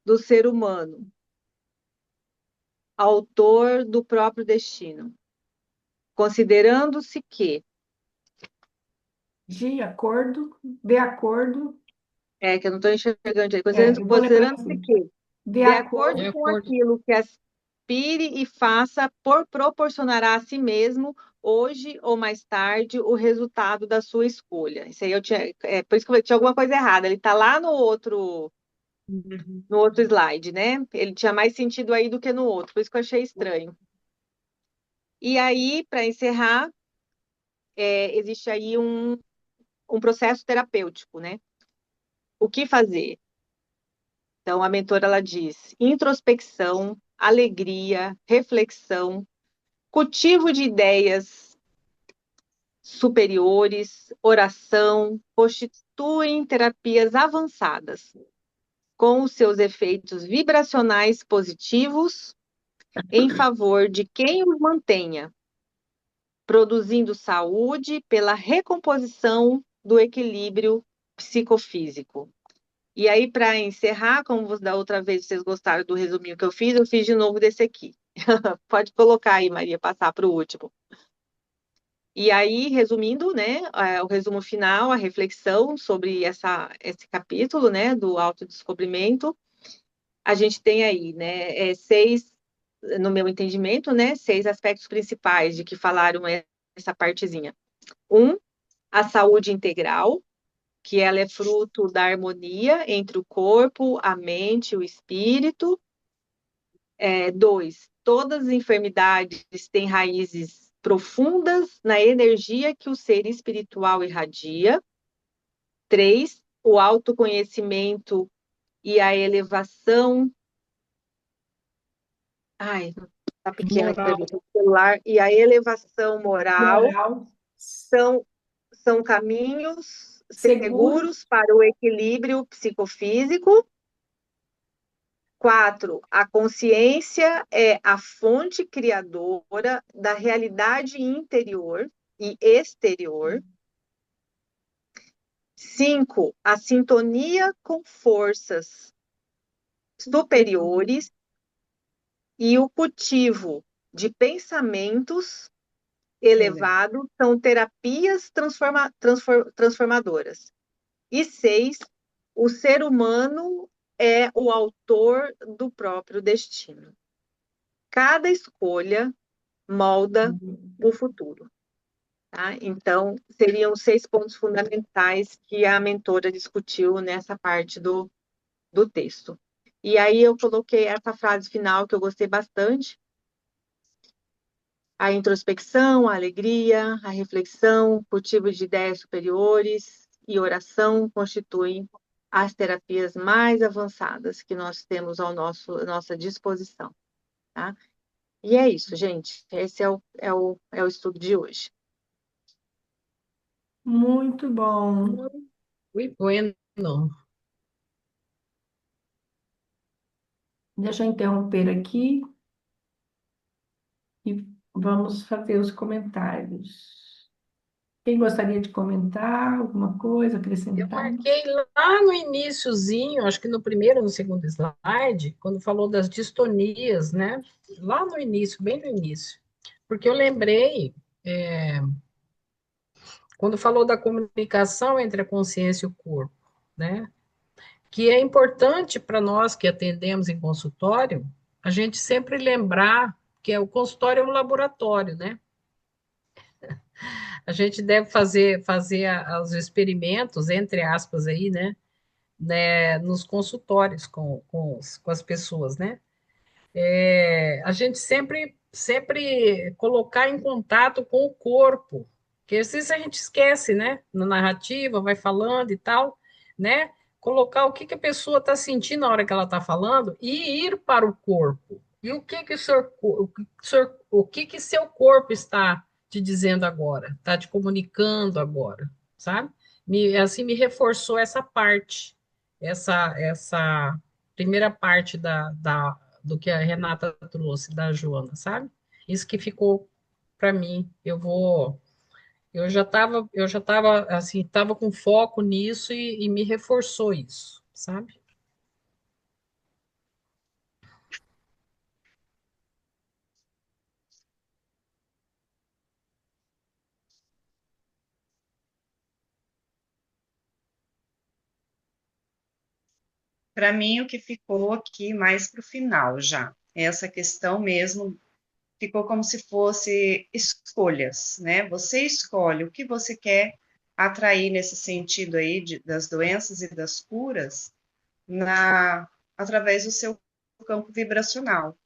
S2: do ser humano, autor do próprio destino, considerando-se que,
S1: De acordo,
S2: que eu não estou enxergando direito,
S1: eu vou ler para
S2: considerando-se
S1: você.
S2: que,
S1: De
S2: de
S1: acordo,
S2: acordo
S4: De
S2: com
S4: acordo.
S2: aquilo que aspire e faça, proporcionará a si mesmo, hoje ou mais tarde, o resultado da sua escolha. Isso aí por isso que eu tinha alguma coisa errada. Ele está lá no outro slide, né? Ele tinha mais sentido aí do que no outro, por isso que eu achei estranho. E aí, para encerrar, existe aí um processo terapêutico, né? O que fazer? Então, a mentora ela diz: introspecção, alegria, reflexão, cultivo de ideias superiores, oração, constituem terapias avançadas, com os seus efeitos vibracionais positivos em favor de quem os mantenha, produzindo saúde pela recomposição do equilíbrio psicofísico. E aí, para encerrar, como da outra vez vocês gostaram do resuminho que eu fiz de novo desse aqui. Pode colocar aí, Maria, passar para o último. E aí, resumindo, né, o resumo final, a reflexão sobre esse capítulo, né, do autodescobrimento, a gente tem aí, né, seis, no meu entendimento, né, seis aspectos principais de que falaram essa partezinha. A saúde integral, que ela é fruto da harmonia entre o corpo, a mente e o espírito. 2, todas as enfermidades têm raízes profundas na energia que o ser espiritual irradia. 3, o autoconhecimento e a elevação. Ai, tá pequena aqui para
S4: Moral.
S2: ver o celular. E a elevação moral
S1: moral,
S2: são caminhos
S1: seguros,
S2: seguros para o equilíbrio psicofísico. 4, a consciência é a fonte criadora da realidade interior e exterior. 5, a sintonia com forças superiores e o cultivo de pensamentos elevados são terapias transformadoras. E 6, o ser humano é o autor do próprio destino. Cada escolha molda o futuro. Tá? Então, seriam 6 pontos fundamentais que a mentora discutiu nessa parte do texto. E aí eu coloquei essa frase final que eu gostei bastante. A introspecção, a alegria, a reflexão, cultivo de ideias superiores e oração constituem as terapias mais avançadas que nós temos à nossa disposição. Tá? E é isso, gente. Esse é o estudo de hoje.
S1: Muito bom.
S4: Muy bueno.
S1: Deixa eu interromper aqui e vamos fazer os comentários. Quem gostaria de comentar alguma coisa,
S4: Eu
S1: acrescentar?
S4: marquei lá no iniciozinho, acho que no primeiro, no segundo slide, quando falou das distonias, né? Lá no início, bem no início. Porque eu lembrei, quando falou da comunicação entre a consciência e o corpo, né? Que é importante para nós que atendemos em consultório, a gente sempre lembrar que o consultório é um laboratório, né? A gente deve fazer os experimentos, entre aspas, aí, né, nos consultórios com as pessoas, né? A gente sempre colocar em contato com o corpo, que às vezes a gente esquece, né? Na narrativa, vai falando e tal, né? Colocar o que que a pessoa está sentindo na hora que ela está falando e ir para o corpo. E o que que seu corpo está te dizendo agora, está te comunicando agora, sabe? Assim me reforçou essa parte, essa primeira parte do que a Renata trouxe da Joana, sabe? Isso que ficou para mim. Eu já estava assim, estava com foco nisso e me reforçou isso, sabe?
S3: Para mim, o que ficou aqui mais para o final já, essa questão mesmo, ficou como se fosse escolhas, né? Você escolhe o que você quer atrair nesse sentido aí das doenças e das curas através do seu campo vibracional.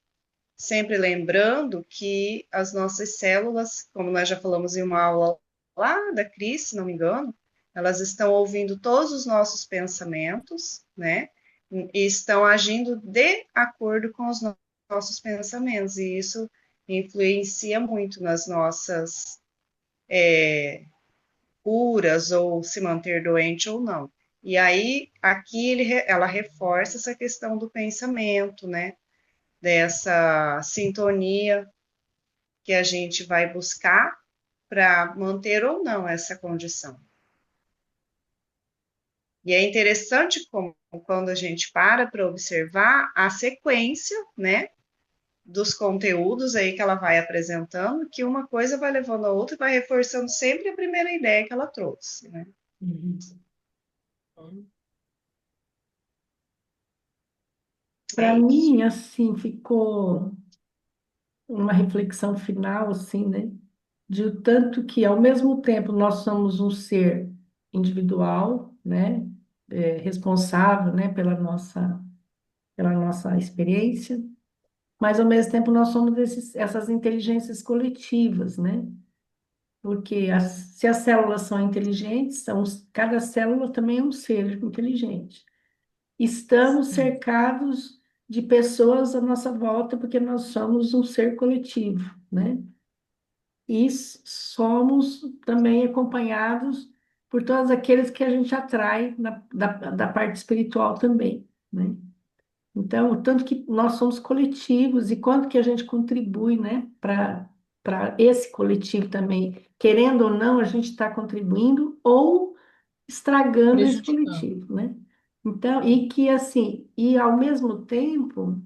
S3: Sempre lembrando que as nossas células, como nós já falamos em uma aula lá da Cris, se não me engano, elas estão ouvindo todos os nossos pensamentos, né? E estão agindo de acordo com os nossos pensamentos, e isso influencia muito nas nossas curas, ou se manter doente ou não. E aí, aqui ela reforça essa questão do pensamento, né? Dessa sintonia que a gente vai buscar para manter ou não essa condição. E é interessante como quando a gente para observar a sequência, né, dos conteúdos aí que ela vai apresentando, que uma coisa vai levando a outra e vai reforçando sempre a primeira ideia que ela trouxe, né?
S1: Para mim, assim, ficou uma reflexão final, assim, né? De o tanto que, ao mesmo tempo, nós somos um ser individual, né? Responsável, né? Pela nossa experiência, mas, ao mesmo tempo, nós somos essas inteligências coletivas, né? Porque se as células são inteligentes, cada célula também é um ser inteligente. Estamos cercados de pessoas à nossa volta, porque nós somos um ser coletivo, né? E somos também acompanhados por todos aqueles que a gente atrai da parte espiritual também, né? Então, o tanto que nós somos coletivos e quanto que a gente contribui, né, para esse coletivo também. Querendo ou não, a gente está contribuindo, ou estragando esse
S4: Prejudicando.
S1: coletivo, né? Então, e que assim, e ao mesmo tempo,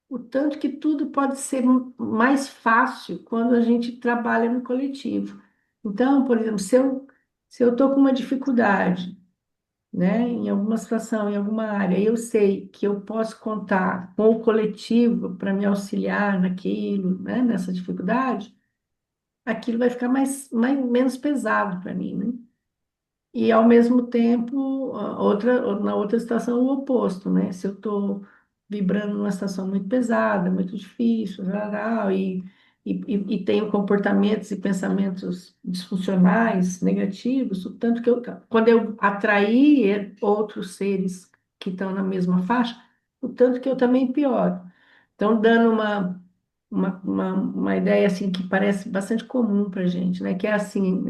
S1: o tanto que tudo pode ser mais fácil quando a gente trabalha no coletivo. Então, por exemplo, se eu estou com uma dificuldade, né, em alguma situação, em alguma área, e eu sei que eu posso contar com o coletivo para me auxiliar naquilo, né, nessa dificuldade, aquilo vai ficar menos pesado para mim, né? E ao mesmo tempo, na outra situação, o oposto, né? Se eu estou vibrando numa situação muito pesada, muito difícil, tal, e tenho comportamentos e pensamentos disfuncionais, negativos, o tanto que quando eu atrair outros seres que estão na mesma faixa, o tanto que eu também pioro. Então, dando uma ideia assim que parece bastante comum para a gente, né? Que é assim,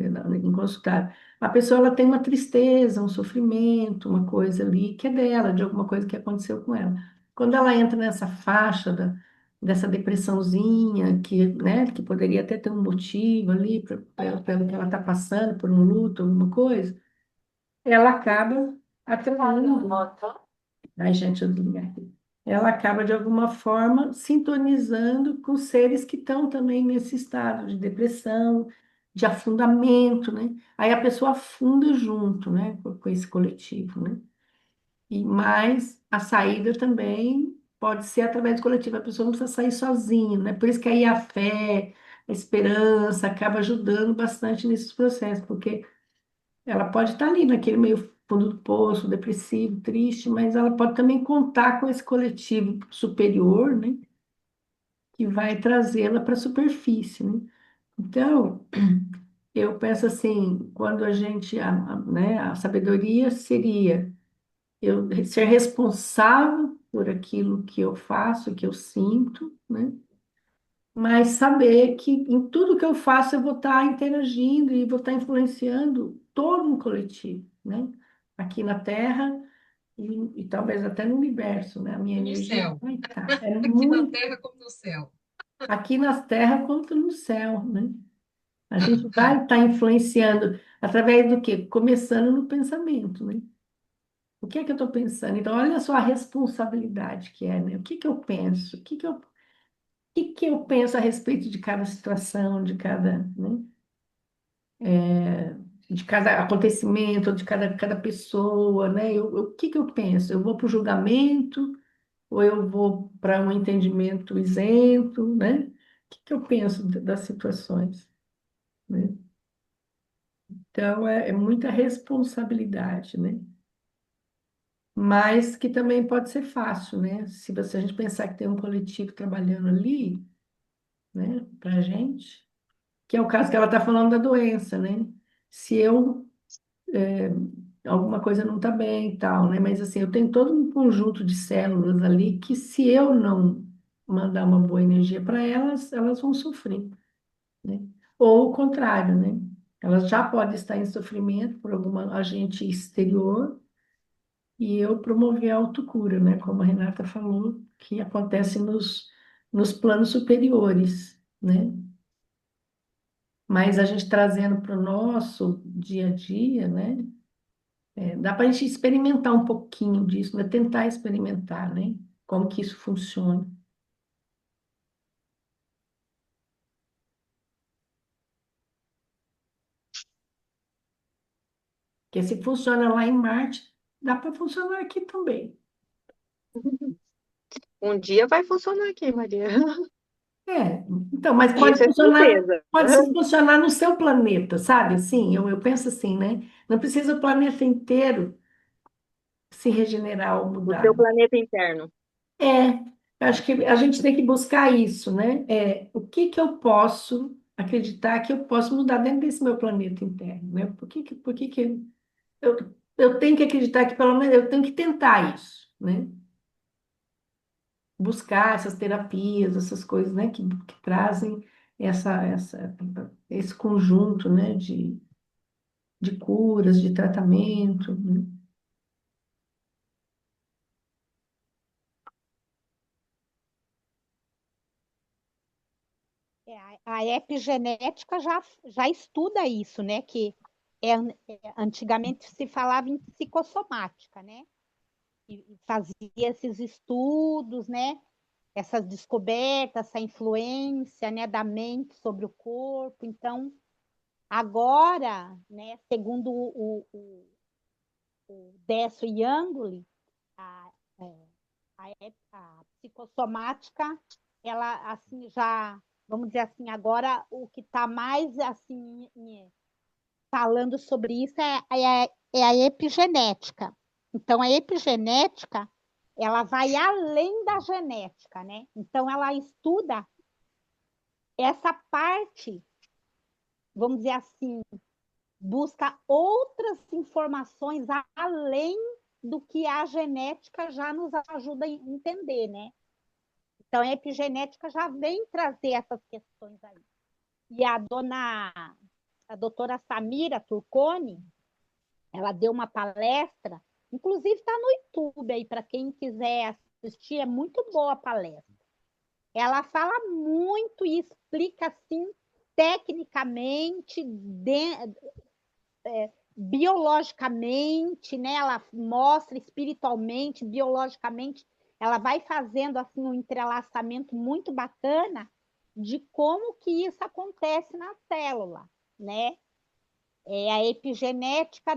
S1: em consultário. A pessoa ela tem uma tristeza, um sofrimento, uma coisa ali que é dela, de alguma coisa que aconteceu com ela. Quando ela entra nessa faixa dessa depressãozinha, que, né, que poderia até ter um motivo ali pelo que ela está passando, por um luto, alguma coisa, ela acaba atraindo. Ai, gente, eu desligar aqui. Ela acaba, de alguma forma, sintonizando com seres que estão também nesse estado de depressão, de afundamento, né? Aí a pessoa afunda junto, né, com esse coletivo, né? Mas a saída também pode ser através do coletivo, a pessoa não precisa sair sozinha, né? Por isso que aí a fé, a esperança acaba ajudando bastante nesses processos, porque ela pode estar ali naquele meio fundo do poço, depressivo, triste, mas ela pode também contar com esse coletivo superior, né, que vai trazê-la para a superfície, né? Então, eu penso assim, quando né, a sabedoria seria eu ser responsável por aquilo que eu faço, que eu sinto, né? Mas saber que em tudo que eu faço eu vou estar interagindo e vou estar influenciando todo um coletivo, né? Aqui na Terra e talvez até no universo, né? A minha
S4: E no
S1: energia
S4: céu,
S1: vai estar. É
S4: aqui na
S1: muito
S4: terra como no céu.
S1: aqui na Terra quanto no céu, né? A gente vai estar influenciando através do quê? Começando no pensamento, né? O que é que eu estou pensando? Então, olha só a responsabilidade que é, né? O que que eu penso? O que que eu penso a respeito de cada situação, né? De cada acontecimento, de cada pessoa, né? O que que eu penso? Eu vou para o julgamento ou eu vou para um entendimento isento, né? O que que eu penso das situações, né? Então, é muita responsabilidade, né? Mas que também pode ser fácil, né? Se a gente pensar que tem um coletivo trabalhando ali, né, para a gente, que é o caso que ela está falando da doença, né? Se eu alguma coisa não está bem e tal, né? Mas assim, eu tenho todo um conjunto de células ali que se eu não mandar uma boa energia para elas, elas vão sofrer, né? Ou o contrário, né? Elas já podem estar em sofrimento por algum agente exterior e eu promover a autocura, né? Como a Renata falou, que acontece nos planos superiores, né? Mas a gente trazendo para o nosso dia a dia, né? Dá para a gente experimentar um pouquinho disso, né? Tentar experimentar, né? Como que isso funciona. Porque se funciona lá em Marte, dá para funcionar aqui também.
S2: Um dia vai funcionar aqui, Maria.
S1: É, então, mas
S2: Isso é certeza.
S1: pode se funcionar no seu planeta, sabe? Assim, eu penso assim, né? Não precisa o planeta inteiro se regenerar ou
S2: No
S1: mudar.
S2: seu planeta interno.
S1: É, acho que a gente tem que buscar isso, né? O que que eu posso acreditar que eu posso mudar dentro desse meu planeta interno, né? Por que que eu tenho que acreditar que pelo menos eu tenho que tentar isso, né? Buscar essas terapias, essas coisas, né? Que trazem esse conjunto, né? De curas, de tratamento, né?
S5: A epigenética já estuda isso, né? Que Antigamente se falava em psicossomática, né? E fazia esses estudos, né? Essas descobertas, essa influência, né, da mente sobre o corpo. Então, agora, né, segundo o Décio Yanguli, a, é, a psicossomática, ela assim já, vamos dizer assim, agora o que está mais assim falando sobre isso é a epigenética. Então, a epigenética, ela vai além da genética, né? Então, ela estuda essa parte, vamos dizer assim, busca outras informações além do que a genética já nos ajuda a entender, né? Então, a epigenética já vem trazer essas questões aí. E a doutora Samira Turconi, ela deu uma palestra, inclusive está no YouTube aí, para quem quiser assistir, é muito boa a palestra. Ela fala muito e explica assim, tecnicamente, biologicamente, né? Ela mostra espiritualmente, biologicamente, ela vai fazendo assim um entrelaçamento muito bacana de como que isso acontece na célula, né? É a epigenética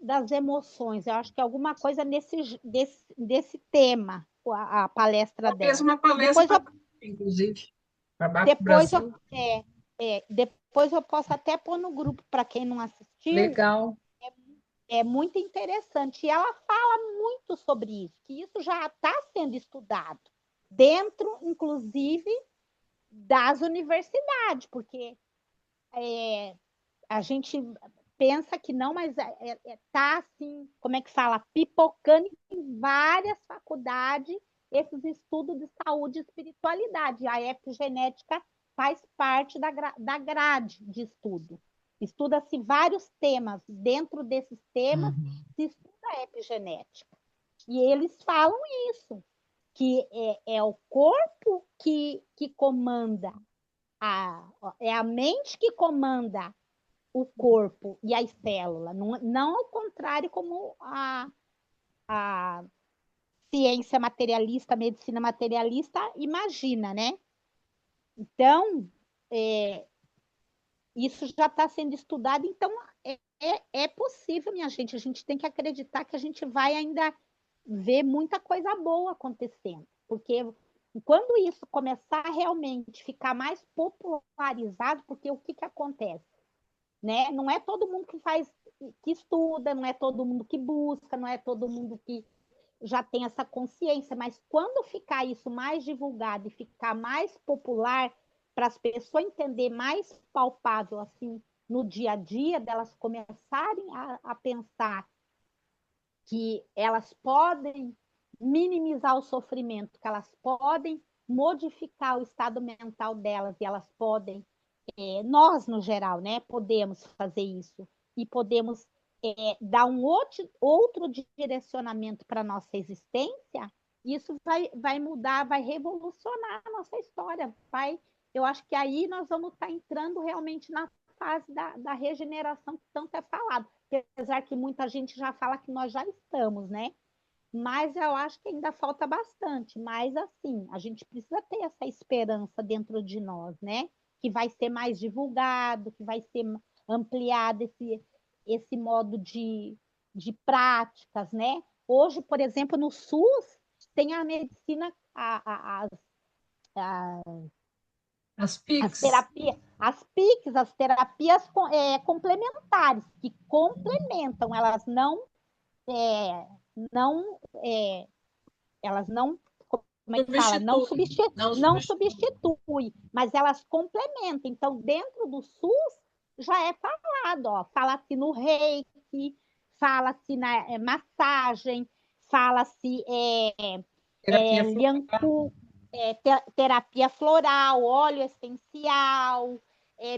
S5: das emoções. Eu acho que é alguma coisa desse tema, a palestra
S4: Ela fez
S5: dela.
S4: uma palestra
S5: Depois eu,
S4: para inclusive, para Banco do
S5: depois eu,
S4: Brasil.
S5: depois eu posso até pôr no grupo para quem não assistiu.
S4: Legal.
S5: É muito interessante. E ela fala muito sobre isso, que isso já está sendo estudado dentro, inclusive, das universidades, porque a gente pensa que não, mas está assim, como é que fala? Pipocando em várias faculdades esses estudos de saúde e espiritualidade. A epigenética faz parte da grade de estudo. Estuda-se vários temas. Dentro desses temas,
S4: Uhum.
S5: se estuda a epigenética. E eles falam isso, que é o corpo que comanda, é a mente que comanda o corpo e as células, não ao contrário como a ciência materialista, a medicina materialista imagina, né? Então, isso já está sendo estudado, então é possível, minha gente, a gente tem que acreditar que a gente vai ainda ver muita coisa boa acontecendo, porque quando isso começar a realmente ficar mais popularizado, porque o que acontece? Né? Não é todo mundo que estuda, não é todo mundo que busca, não é todo mundo que já tem essa consciência, mas quando ficar isso mais divulgado e ficar mais popular para as pessoas entender mais palpável assim no dia a dia, delas começarem a pensar que elas podem minimizar o sofrimento, que elas podem modificar o estado mental delas e elas podem nós, no geral, né, podemos fazer isso e podemos dar um outro direcionamento para a nossa existência, isso vai mudar, vai revolucionar a nossa história. Eu acho que aí nós vamos estar entrando realmente na fase da regeneração que tanto é falado. Apesar que muita gente já fala que nós já estamos, né? Mas eu acho que ainda falta bastante. Mas, assim, a gente precisa ter essa esperança dentro de nós, né? Que vai ser mais divulgado, que vai ser ampliado esse modo de práticas, né? Hoje, por exemplo, no SUS, tem a medicina,
S4: As
S5: as
S4: PICs.
S5: terapias, as PICs, as terapias complementares, que complementam, é, não elas não, como é que fala?
S4: Substitui. Não
S5: Não
S4: substitui.
S5: substitui, mas elas complementam. Então, dentro do SUS já é falado, ó, fala-se no reiki, fala-se na massagem, fala-se
S4: Terapia floral.
S5: liancu, terapia floral, óleo essencial,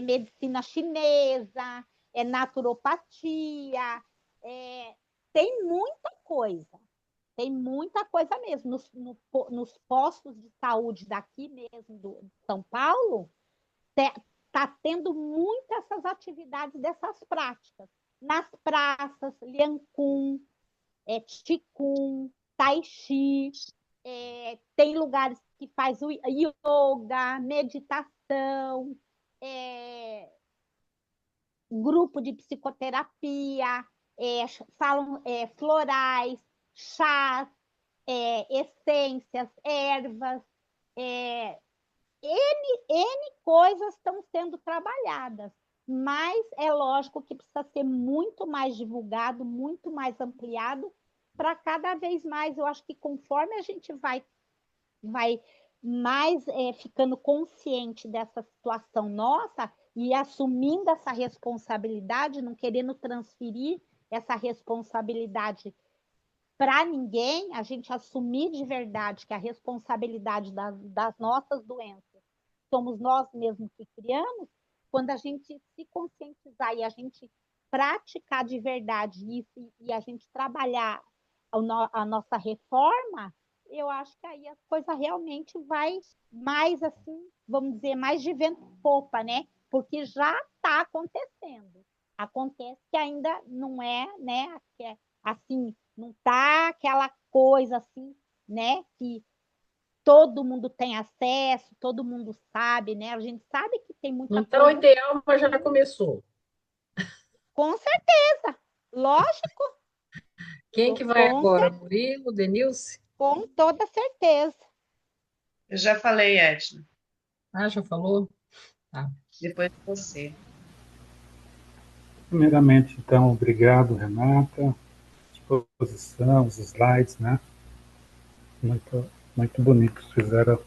S5: medicina chinesa, naturopatia, é, tem muita coisa. Tem muita coisa mesmo. Nos postos de saúde daqui mesmo, de São Paulo, está tendo muitas essas atividades dessas práticas. nas praças, Lian Kun, Qigong, Tai Chi, tem lugares que faz o yoga, meditação, é, grupo de psicoterapia, salão, florais, chás, essências, ervas, é, N coisas estão sendo trabalhadas, mas é lógico que precisa ser muito mais divulgado, muito mais ampliado, para cada vez mais. Eu acho que conforme a gente vai mais ficando consciente dessa situação nossa e assumindo essa responsabilidade, não querendo transferir essa responsabilidade para ninguém, a gente assumir de verdade que a responsabilidade das nossas doenças somos nós mesmos que criamos, quando a gente se conscientizar e a gente praticar de verdade isso e a gente trabalhar a nossa reforma, eu acho que aí a coisa realmente vai mais assim, vamos dizer, mais de vento em popa, né? Porque já está acontecendo. Acontece que ainda não é, né? Assim, não tá aquela coisa assim, né? Que todo mundo tem acesso, todo mundo sabe, né? A gente sabe que tem muita
S4: Não está o
S5: coisa
S4: ideal, mas já
S5: que,
S4: começou.
S5: com certeza, lógico,
S4: Quem que vai
S5: com,
S4: agora? Murilo, Denilce?
S5: com toda certeza.
S3: Eu já falei, Edna,
S4: Ah, já falou? Tá.
S3: depois de você.
S6: Primeiramente, então, obrigado, Renata, exposição, os slides, né? Muito, muito bonitos, fizeram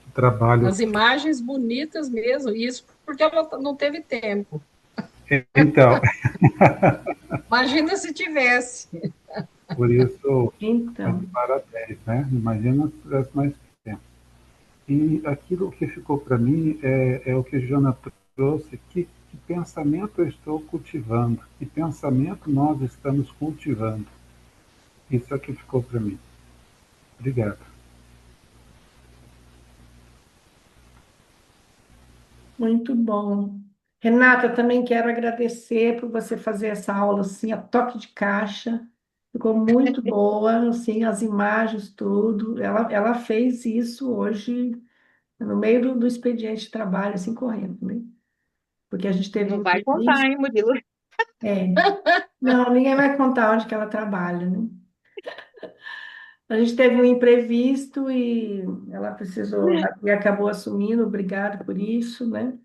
S6: o trabalho.
S4: As imagens bonitas mesmo, isso porque ela não teve tempo.
S6: Então,
S4: Imagina se tivesse.
S6: por isso, tá de
S1: Então,
S6: parabéns, né? Imagina se tivesse mais tempo. E aquilo que ficou para mim é o que a Jana trouxe, que pensamento eu estou cultivando, que pensamento nós estamos cultivando. Isso é o que ficou para mim. Obrigado.
S1: muito bom. Renata, também quero agradecer por você fazer essa aula assim, a toque de caixa. Ficou muito boa, assim, as imagens, tudo. Ela fez isso hoje no meio do expediente de trabalho, assim, correndo, né? Porque a gente teve um
S2: Não vai contar,
S1: imprevisto.
S2: hein, Murilo?
S1: É. Não, ninguém vai contar onde que ela trabalha, né? A gente teve um imprevisto e ela precisou e acabou assumindo, obrigado por isso, né?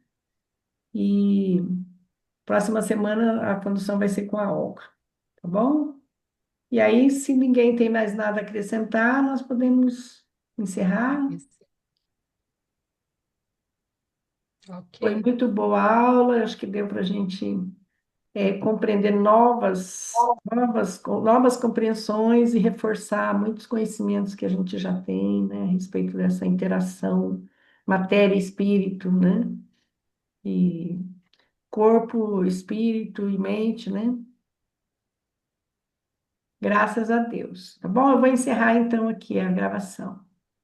S1: E próxima semana a condução vai ser com a Olga, tá bom? E aí, se ninguém tem mais nada a acrescentar, nós podemos encerrar.
S4: Isso.
S1: Foi
S4: Ok.
S1: muito boa a aula, acho que deu para a gente compreender novas compreensões e reforçar muitos conhecimentos que a gente já tem, né, a respeito dessa interação matéria e espírito, né? E corpo, espírito e mente, né? Graças a Deus. Tá bom? Eu vou encerrar então aqui a gravação.